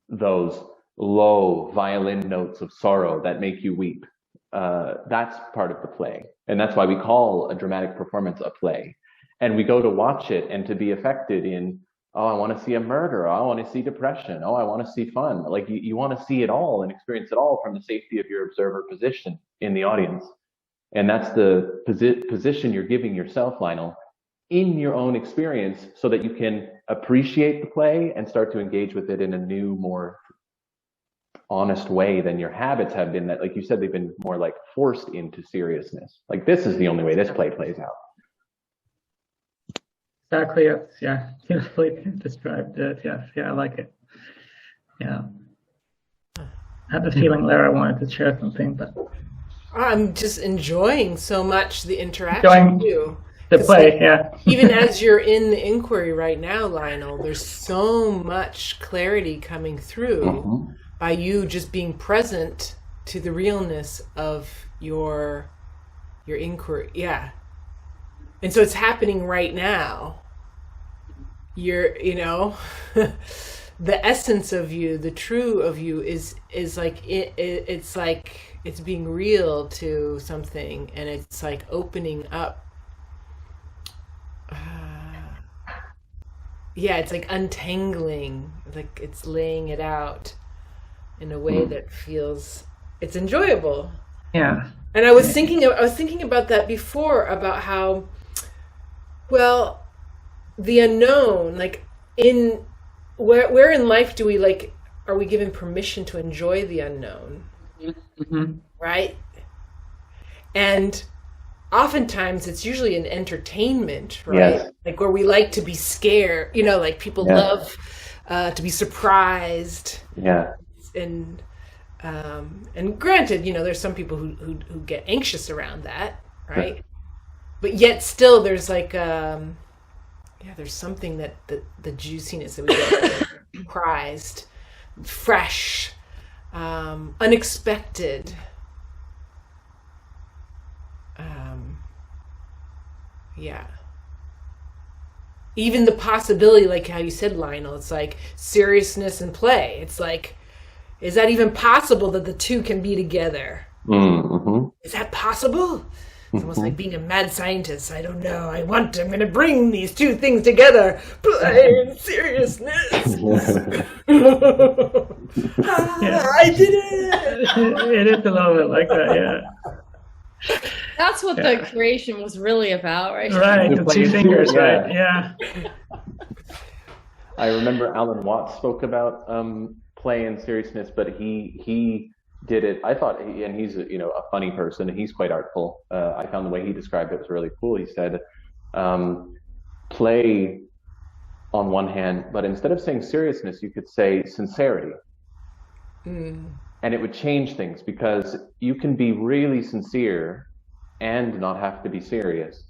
those low violin notes of sorrow that make you weep. That's part of the play. And that's why we call a dramatic performance a play. And we go to watch it and to be affected in, oh, I want to see a murder. Oh, I want to see depression. Oh, I want to see fun. Like you want to see it all and experience it all from the safety of your observer position in the audience. And that's the position you're giving yourself, Lionel, in your own experience so that you can appreciate the play and start to engage with it in a new, more honest way than your habits have been, that, like you said, they've been more like forced into seriousness. Like this is the only way this play plays out. Exactly. Yeah. Beautifully described it. Yeah. I like it. Yeah. I had the feeling there I wanted to share something, but I'm just enjoying so much the interaction with you. The play, Even as you're in the inquiry right now, Lionel, there's so much clarity coming through by you just being present to the realness of your inquiry. Yeah. And so it's happening right now. You're, the essence of you, the true of you is like, it's like, it's being real to something, and it's like opening up. It's like untangling, like it's laying it out in a way that feels, it's enjoyable. Yeah. And I was thinking about that before, about how, well, the unknown, like in where in life do we are we given permission to enjoy the unknown? Right? And oftentimes it's usually an entertainment, right? Yes. Like where we like to be scared, like people love to be surprised. Yeah. And granted, there's some people who get anxious around that, right? Yeah. But yet still there's like, there's something that the juiciness that we get prized, fresh, unexpected. Even the possibility, like how you said, Lionel, it's like seriousness and play. It's like, is that even possible that the two can be together? Is that possible? It's almost like being a mad scientist. I don't know. I'm going to bring these two things together. Play and seriousness. I did it. It is a little bit like that, yeah. That's what the creation was really about, right? Right, the two fingers, right? Yeah. I remember Alan Watts spoke about play and seriousness, but he did it. I thought, and he's a funny person, and he's quite artful. I found the way he described it was really cool. He said, play on one hand, but instead of saying seriousness, you could say sincerity. And it would change things, because you can be really sincere and not have to be serious.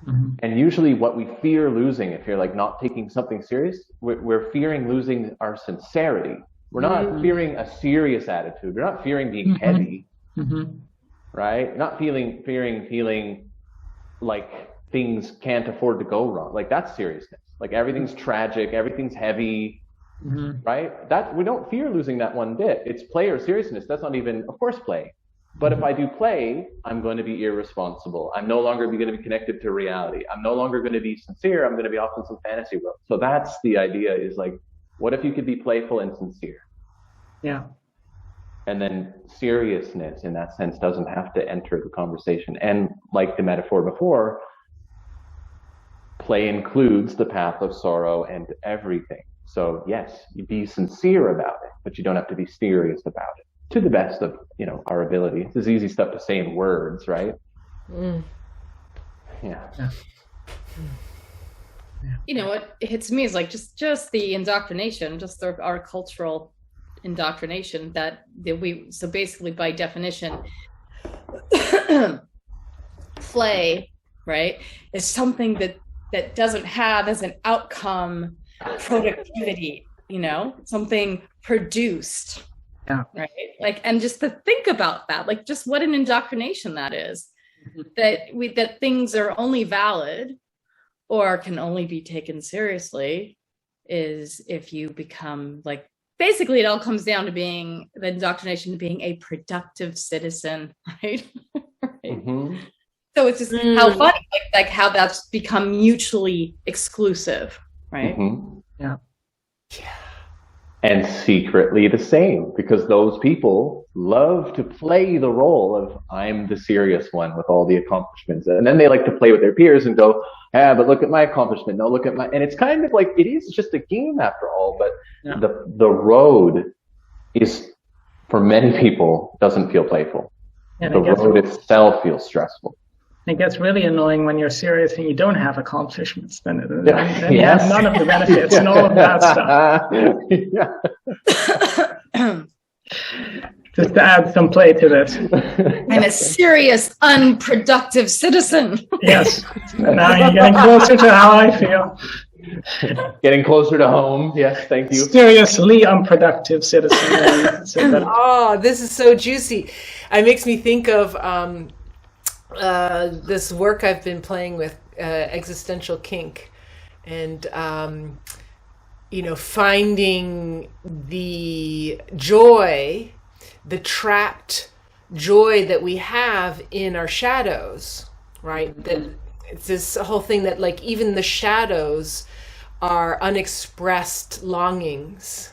And usually what we fear losing, if you're like not taking something serious, we're fearing losing our sincerity. We're not fearing a serious attitude. We're not fearing being heavy, right? Not feeling like things can't afford to go wrong. Like, that's seriousness. Like, everything's tragic, everything's heavy, right? That we don't fear losing that one bit. It's play or seriousness. That's not even, of course, play. But if I do play, I'm going to be irresponsible. I'm no longer going to be connected to reality. I'm no longer going to be sincere. I'm going to be off in some fantasy world. So that's the idea, is like, what if you could be playful and sincere? Yeah. And then seriousness, in that sense, doesn't have to enter the conversation. And like the metaphor before, play includes the path of sorrow and everything. So yes, you be sincere about it, but you don't have to be serious about it, to the best of our ability. This is easy stuff to say in words, right? Yeah. What hits me is like just the indoctrination, just our cultural indoctrination that we, so basically by definition, play, right, is something that doesn't have as an outcome productivity, something produced. Yeah. Right. Like, and just to think about that, like, just what an indoctrination that is, that things are only valid or can only be taken seriously is if you become, like, basically it all comes down to being the indoctrination, to being a productive citizen, right? Right. So it's just how funny, like how that's become mutually exclusive, right? Yeah. And secretly the same, because those people love to play the role of, I'm the serious one with all the accomplishments. And then they like to play with their peers and go, but look at my accomplishment. No, look at my, and it's kind of like, it is just a game after all, but the road is, for many people, doesn't feel playful. The road itself feels stressful. It gets really annoying when you're serious and you don't have accomplishments. Then you have none of the benefits and all of that stuff. Just to add some play to this. I'm a serious, unproductive citizen. Yes. Now you're getting closer to how I feel. Getting closer to home. Yes, thank you. Seriously unproductive citizen. Oh, this is so juicy. It makes me think of this work I've been playing with, existential kink, and finding the joy, the trapped joy that we have in our shadows, right? That it's this whole thing that, like, even the shadows are unexpressed longings.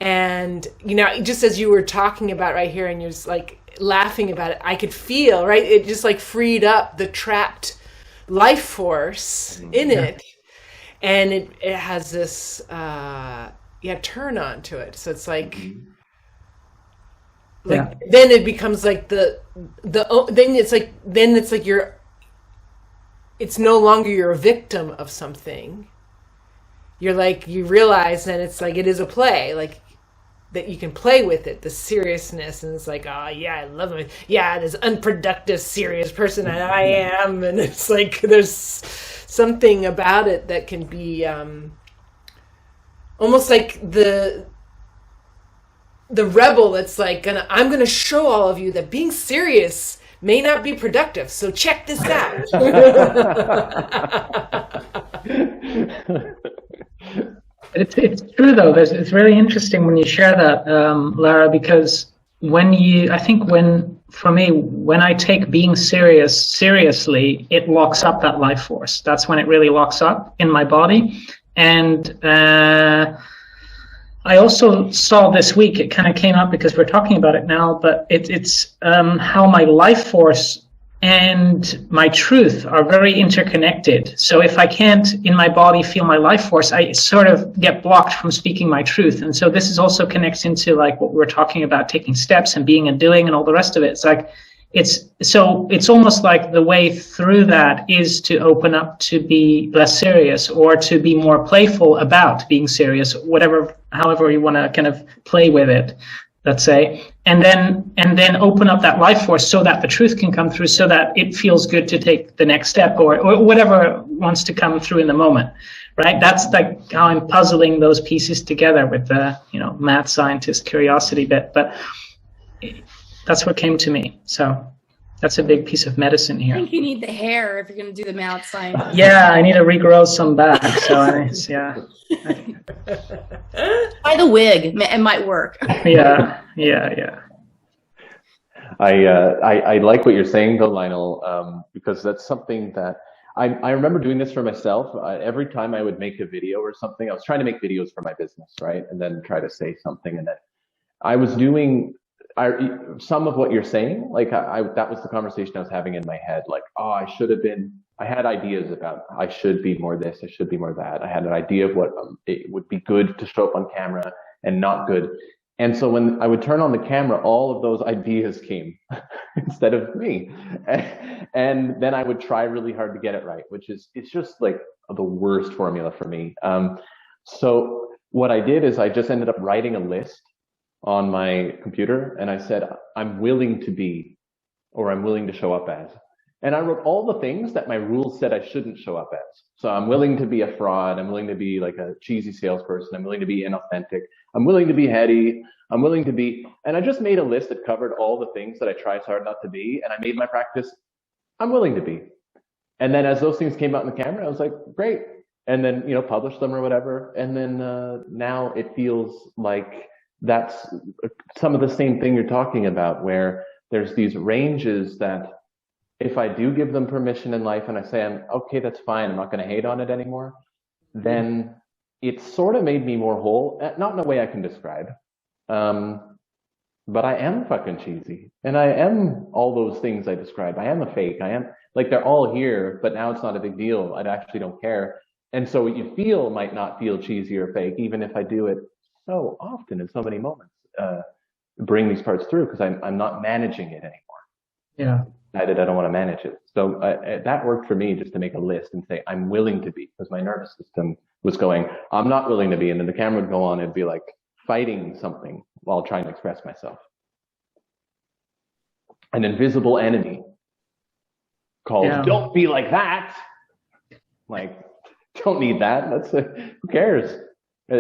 And just as you were talking about right here, and you're just like laughing about it, I could feel, right, it just like freed up the trapped life force in it, and it has this turn on to it. So it's like then it becomes like it's no longer you're a victim of something. You're like, you realize that it's like, it is a play, like, that you can play with it, the seriousness, and it's like, oh yeah, I love it. Yeah, this unproductive, serious person that I am, and it's like there's something about it that can be almost like the rebel that's like, I'm gonna show all of you that being serious may not be productive. So check this out. It's true though. It's really interesting when you share that, Lara, because when for me, when I take being seriously, it locks up that life force. That's when it really locks up in my body. And I also saw this week, it kind of came up because we're talking about it now, but it's how my life force and my truth are very interconnected. So if I can't in my body feel my life force, I sort of get blocked from speaking my truth. And so this is also connects into like what we're talking about, taking steps and being and doing and all the rest of it. It's like it's almost like the way through that is to open up to be less serious or to be more playful about being serious, however you want to kind of play with it, let's say, and then open up that life force so that the truth can come through, so that it feels good to take the next step or whatever wants to come through in the moment, right? That's like how I'm puzzling those pieces together with the mad scientist curiosity bit, but that's what came to me. So that's a big piece of medicine here. I think you need the hair if you're going to do the mad scientist. Yeah, I need to regrow some back. So yeah. Buy the wig. It might work. Yeah. I like what you're saying though, Lionel, because that's something that I remember doing this for myself. Every time I would make a video or something, I was trying to make videos for my business, right? And then try to say something, and then I was doing some of what you're saying. Like that was the conversation I was having in my head. Like, oh, I had ideas about, I should be more this, I should be more that. I had an idea of what it would be good to show up on camera and not good. And so when I would turn on the camera, all of those ideas came instead of me. And then I would try really hard to get it right, it's just like the worst formula for me. So what I did is I just ended up writing a list on my computer, and I said, I'm willing to be, or I'm willing to show up as. And I wrote all the things that my rules said I shouldn't show up as. So I'm willing to be a fraud. I'm willing to be like a cheesy salesperson. I'm willing to be inauthentic. I'm willing to be heady. I'm willing to be, and I just made a list that covered all the things that I try so hard not to be. And I made my practice, I'm willing to be. And then as those things came out in the camera, I was like, great. And then, published them or whatever. And then now it feels like that's some of the same thing you're talking about, where there's these ranges that if I do give them permission in life and I say, I'm okay, that's fine, I'm not going to hate on it anymore, then it sort of made me more whole, not in a way I can describe. But I am fucking cheesy, and I am all those things I describe. I am a fake. I am like, they're all here, but now it's not a big deal. I actually don't care. And so what you feel might not feel cheesy or fake, even if I do it so often in so many moments, bring these parts through, because I'm not managing it anymore. Yeah. I don't want to manage it. So that worked for me, just to make a list and say, I'm willing to be, because my nervous system was going, I'm not willing to be. And then the camera would go on, it'd be like fighting something while trying to express myself. An invisible enemy called, Don't be like that. Like, don't need that. Who cares?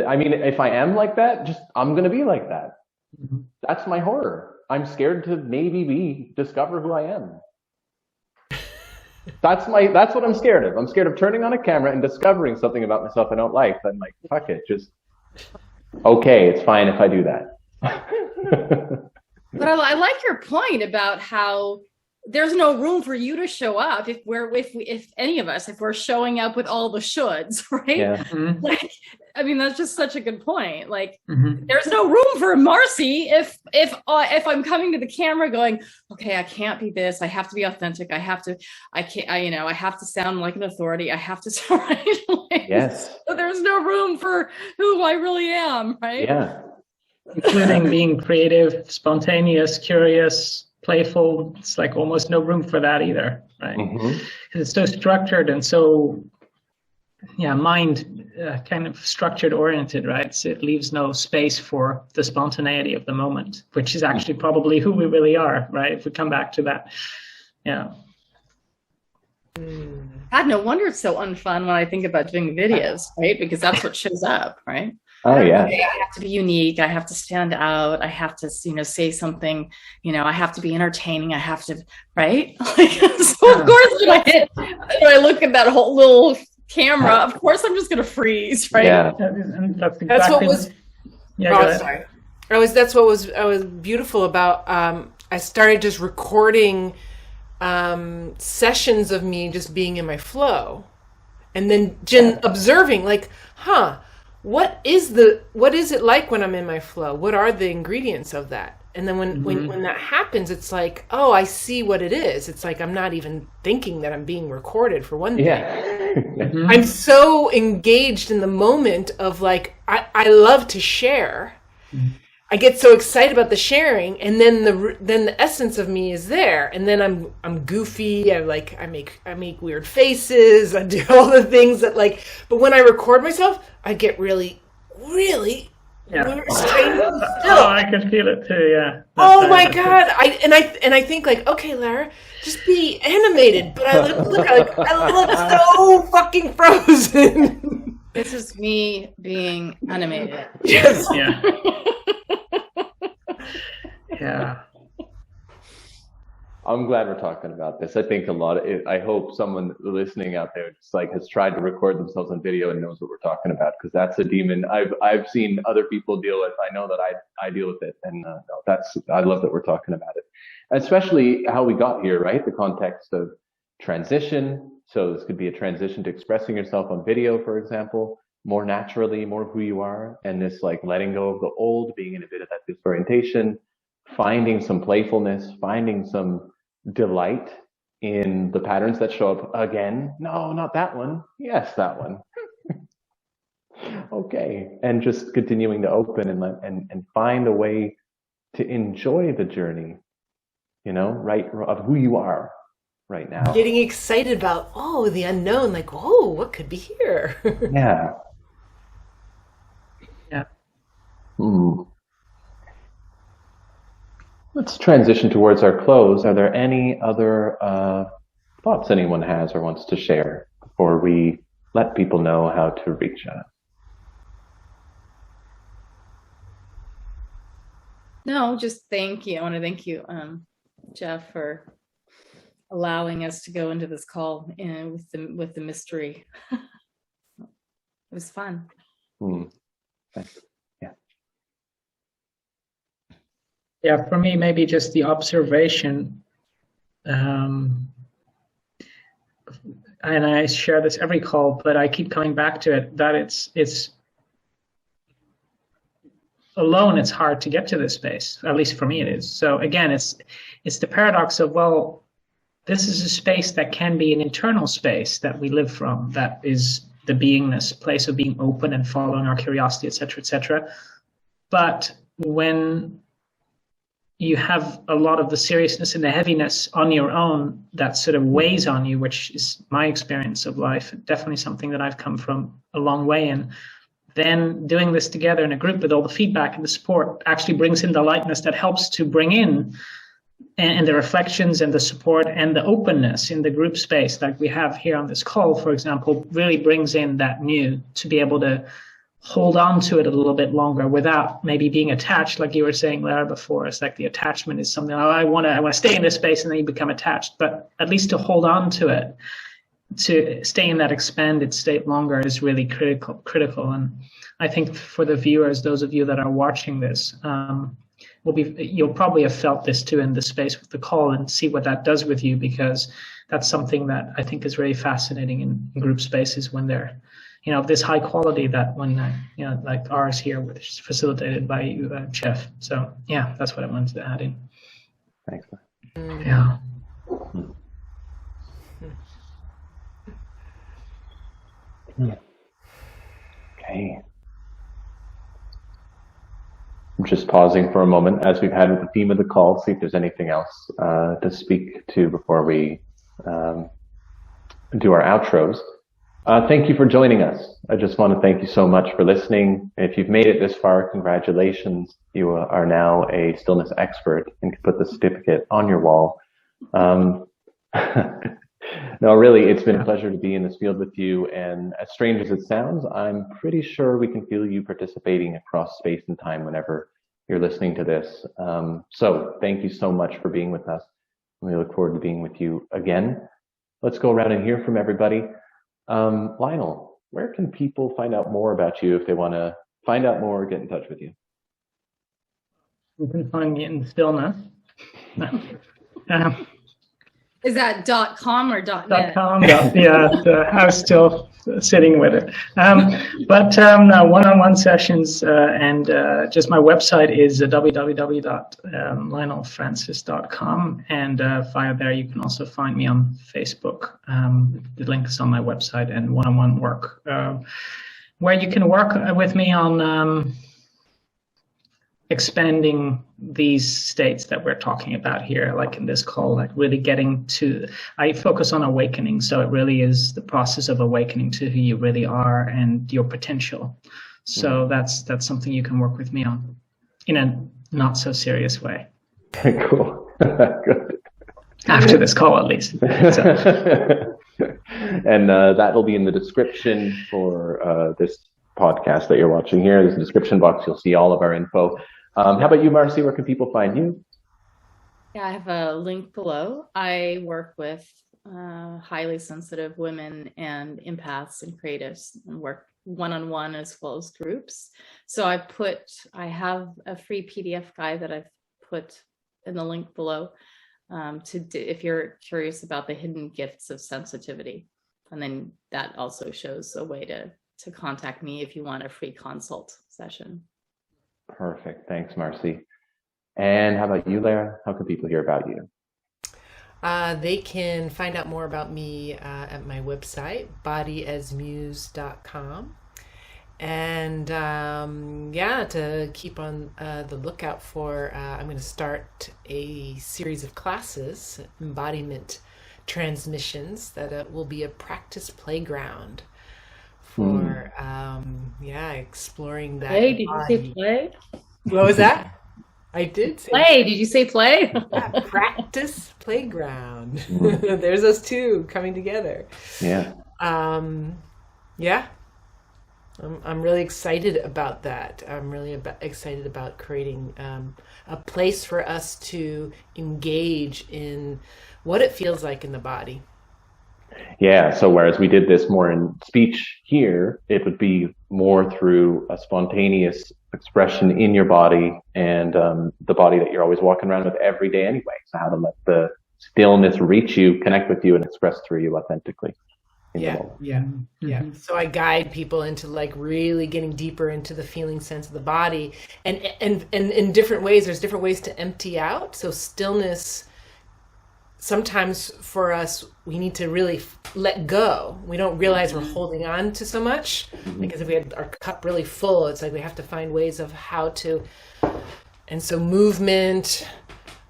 I mean, if I am like that, I'm going to be like that. Mm-hmm. That's my horror. I'm scared to maybe discover who I am. That's what I'm scared of. I'm scared of turning on a camera and discovering something about myself I don't like. I'm like, fuck it, okay, it's fine if I do that. But I like your point about how there's no room for you to show up if any of us, if we're showing up with all the shoulds, right? Yeah. Mm-hmm. Like, I mean, that's just such a good point. Like, there's no room for Marcy if I'm coming to the camera going, okay, I can't be this. I have to be authentic. I have to sound like an authority. I have to sound right. Like, yes. So there's no room for who I really am, right? Yeah. Including being creative, spontaneous, curious, playful. It's like almost no room for that either, right? Because it's so structured and so, mind kind of structured oriented, right? So it leaves no space for the spontaneity of the moment, which is actually probably who we really are, right? If we come back to that, God, no wonder it's so unfun when I think about doing videos, right? Because that's what shows up, right? Oh yeah. Okay, I have to be unique. I have to stand out. I have to, say something. I have to be entertaining. I have to, right? So of course, when I look at that whole little camera, of course I'm just gonna freeze, right? Yeah. That's what was. Yeah. Sorry. That's what was beautiful about I started just recording sessions of me just being in my flow, and then observing, like, what is it like when I'm in my flow? What are the ingredients of that? And then when that happens, it's like, oh, I see what it is. It's like I'm not even thinking that I'm being recorded, for one thing. I'm so engaged in the moment of, like, I love to share. I get so excited about the sharing, and then the essence of me is there, and then I'm goofy. I make weird faces. I do all the things that, like. But when I record myself, I get really, really weird, strange, still. Oh, I can feel it too. Yeah. Oh my God! I think, like, okay, Lara, just be animated. But I look so fucking frozen. This is me being animated. Yes. Yeah. Yeah. I'm glad we're talking about this. I think I hope someone listening out there just like has tried to record themselves on video and knows what we're talking about, because that's a demon I've seen other people deal with. I know that I deal with it, and I love that we're talking about it, especially how we got here, right? The context of transition. So this could be a transition to expressing yourself on video, for example, more naturally, more who you are, and this like letting go of the old, being in a bit of that disorientation, finding some playfulness, finding some delight in the patterns that show up again. No, not that one. Yes, that one. Okay. And just continuing to open and find a way to enjoy the journey, right, of who you are right now. Getting excited about, the unknown, like, whoa, what could be here? Yeah. Yeah. Let's transition towards our close. Are there any other thoughts anyone has or wants to share before we let people know how to reach us? No, just thank you. I want to thank you, Jeff, for allowing us to go into this call with the mystery. It was fun. Thanks. Yeah, for me, maybe just the observation, and I share this every call, but I keep coming back to it, that it's alone, it's hard to get to this space. At least for me it is. So again, it's the paradox of, well, this is a space that can be an internal space that we live from, that is the beingness, place of being open and following our curiosity, etc., etc. But when you have a lot of the seriousness and the heaviness on your own that sort of weighs on you, which is my experience of life, definitely something that I've come from a long way in. Then doing this together in a group with all the feedback and the support actually brings in the lightness that helps to bring in and the reflections and the support and the openness in the group space like we have here on this call, for example, really brings in that new, to be able to hold on to it a little bit longer without maybe being attached, like you were saying, Lara, before. It's like the attachment is something, I want to stay in this space, and then you become attached. But at least to hold on to it, to stay in that expanded state longer, is really critical. And I think for the viewers, those of you that are watching this, you'll probably have felt this too in the space with the call, and see what that does with you, because that's something that I think is really fascinating in group spaces when they're this high quality, that when like ours here, which is facilitated by you, Jeff. So yeah, that's what I wanted to add in. Thanks. Yeah. Okay. I'm just pausing for a moment, as we've had with the theme of the call, see if there's anything else to speak to before we do our outros. Thank you for joining us. I just want to thank you so much for listening. If you've made it this far, congratulations. You are now a stillness expert and can put the certificate on your wall. No, really, it's been a pleasure to be in this field with you. And as strange as it sounds, I'm pretty sure we can feel you participating across space and time whenever you're listening to this. So thank you so much for being with us. We look forward to being with you again. Let's go around and hear from everybody. Lionel, where can people find out more about you if they want to find out more or get in touch with you? You can find me in Stillness. Is that .com or .net? .com. Yeah, I was still sitting with it. But one-on-one sessions and just my website is www.lionelfrancis.com, and via there you can also find me on Facebook. The link is on my website, and one-on-one work, where you can work with me on expanding these states that we're talking about here, like in this call, like really getting to, I focus on awakening. So it really is the process of awakening to who you really are and your potential. So that's something you can work with me on in a not so serious way. Cool. Good. After this call, at least. So. And that'll be in the description for this podcast that you're watching here. There's a description box. You'll see all of our info. How about you, Marcy? Where can people find you? Yeah, I have a link below. I work with highly sensitive women and empaths and creatives, and work one-on-one as well as groups. So I have a free PDF guide that I've put in the link below if you're curious about the hidden gifts of sensitivity. And then that also shows a way to contact me if you want a free consult session. Perfect. Thanks, Marcy. And how about you, Lara? How can people hear about you? They can find out more about me at my website, bodyasmuse.com. And to keep on the lookout for, I'm going to start a series of classes, embodiment transmissions, that will be a practice playground for exploring that. Play? Did you say play? What was that? I did say play. Did you say play? Yeah, practice playground. There's those two coming together. Yeah. I'm really excited about that. I'm really excited about creating a place for us to engage in what it feels like in the body. Yeah, so whereas we did this more in speech here, it would be more through a spontaneous expression in your body, and the body that you're always walking around with every day anyway. So how to let the stillness reach you, connect with you, and express through you authentically. Yeah. So I guide people into like really getting deeper into the feeling sense of the body, and in different ways. There's different ways to empty out. So stillness, sometimes for us, we need to really let go. We don't realize we're holding on to so much, because if we had our cup really full, it's like we have to find ways of how to, and so movement,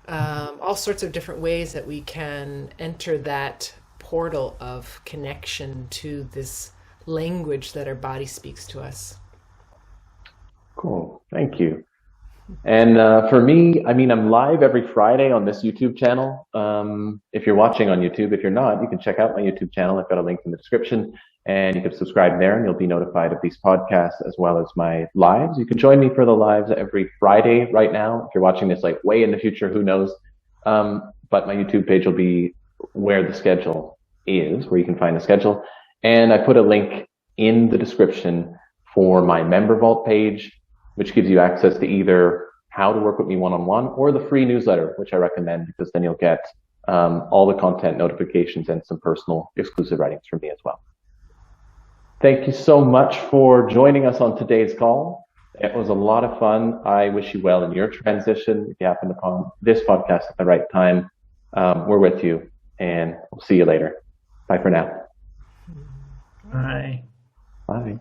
all sorts of different ways that we can enter that portal of connection to this language that our body speaks to us. Cool. Thank you. And for me, I'm live every Friday on this YouTube channel. If you're watching on YouTube, if you're not, you can check out my YouTube channel. I've got a link in the description, and you can subscribe there, and you'll be notified of these podcasts as well as my lives. You can join me for the lives every Friday right now. If you're watching this like way in the future, who knows? But my YouTube page will be where the schedule is, where you can find the schedule. And I put a link in the description for my member vault page, which gives you access to either how to work with me one-on-one or the free newsletter, which I recommend, because then you'll get all the content notifications and some personal exclusive writings from me as well. Thank you so much for joining us on today's call. It was a lot of fun. I wish you well in your transition. If you happen upon this podcast at the right time, we're with you, and we'll see you later. Bye for now. Bye. Bye.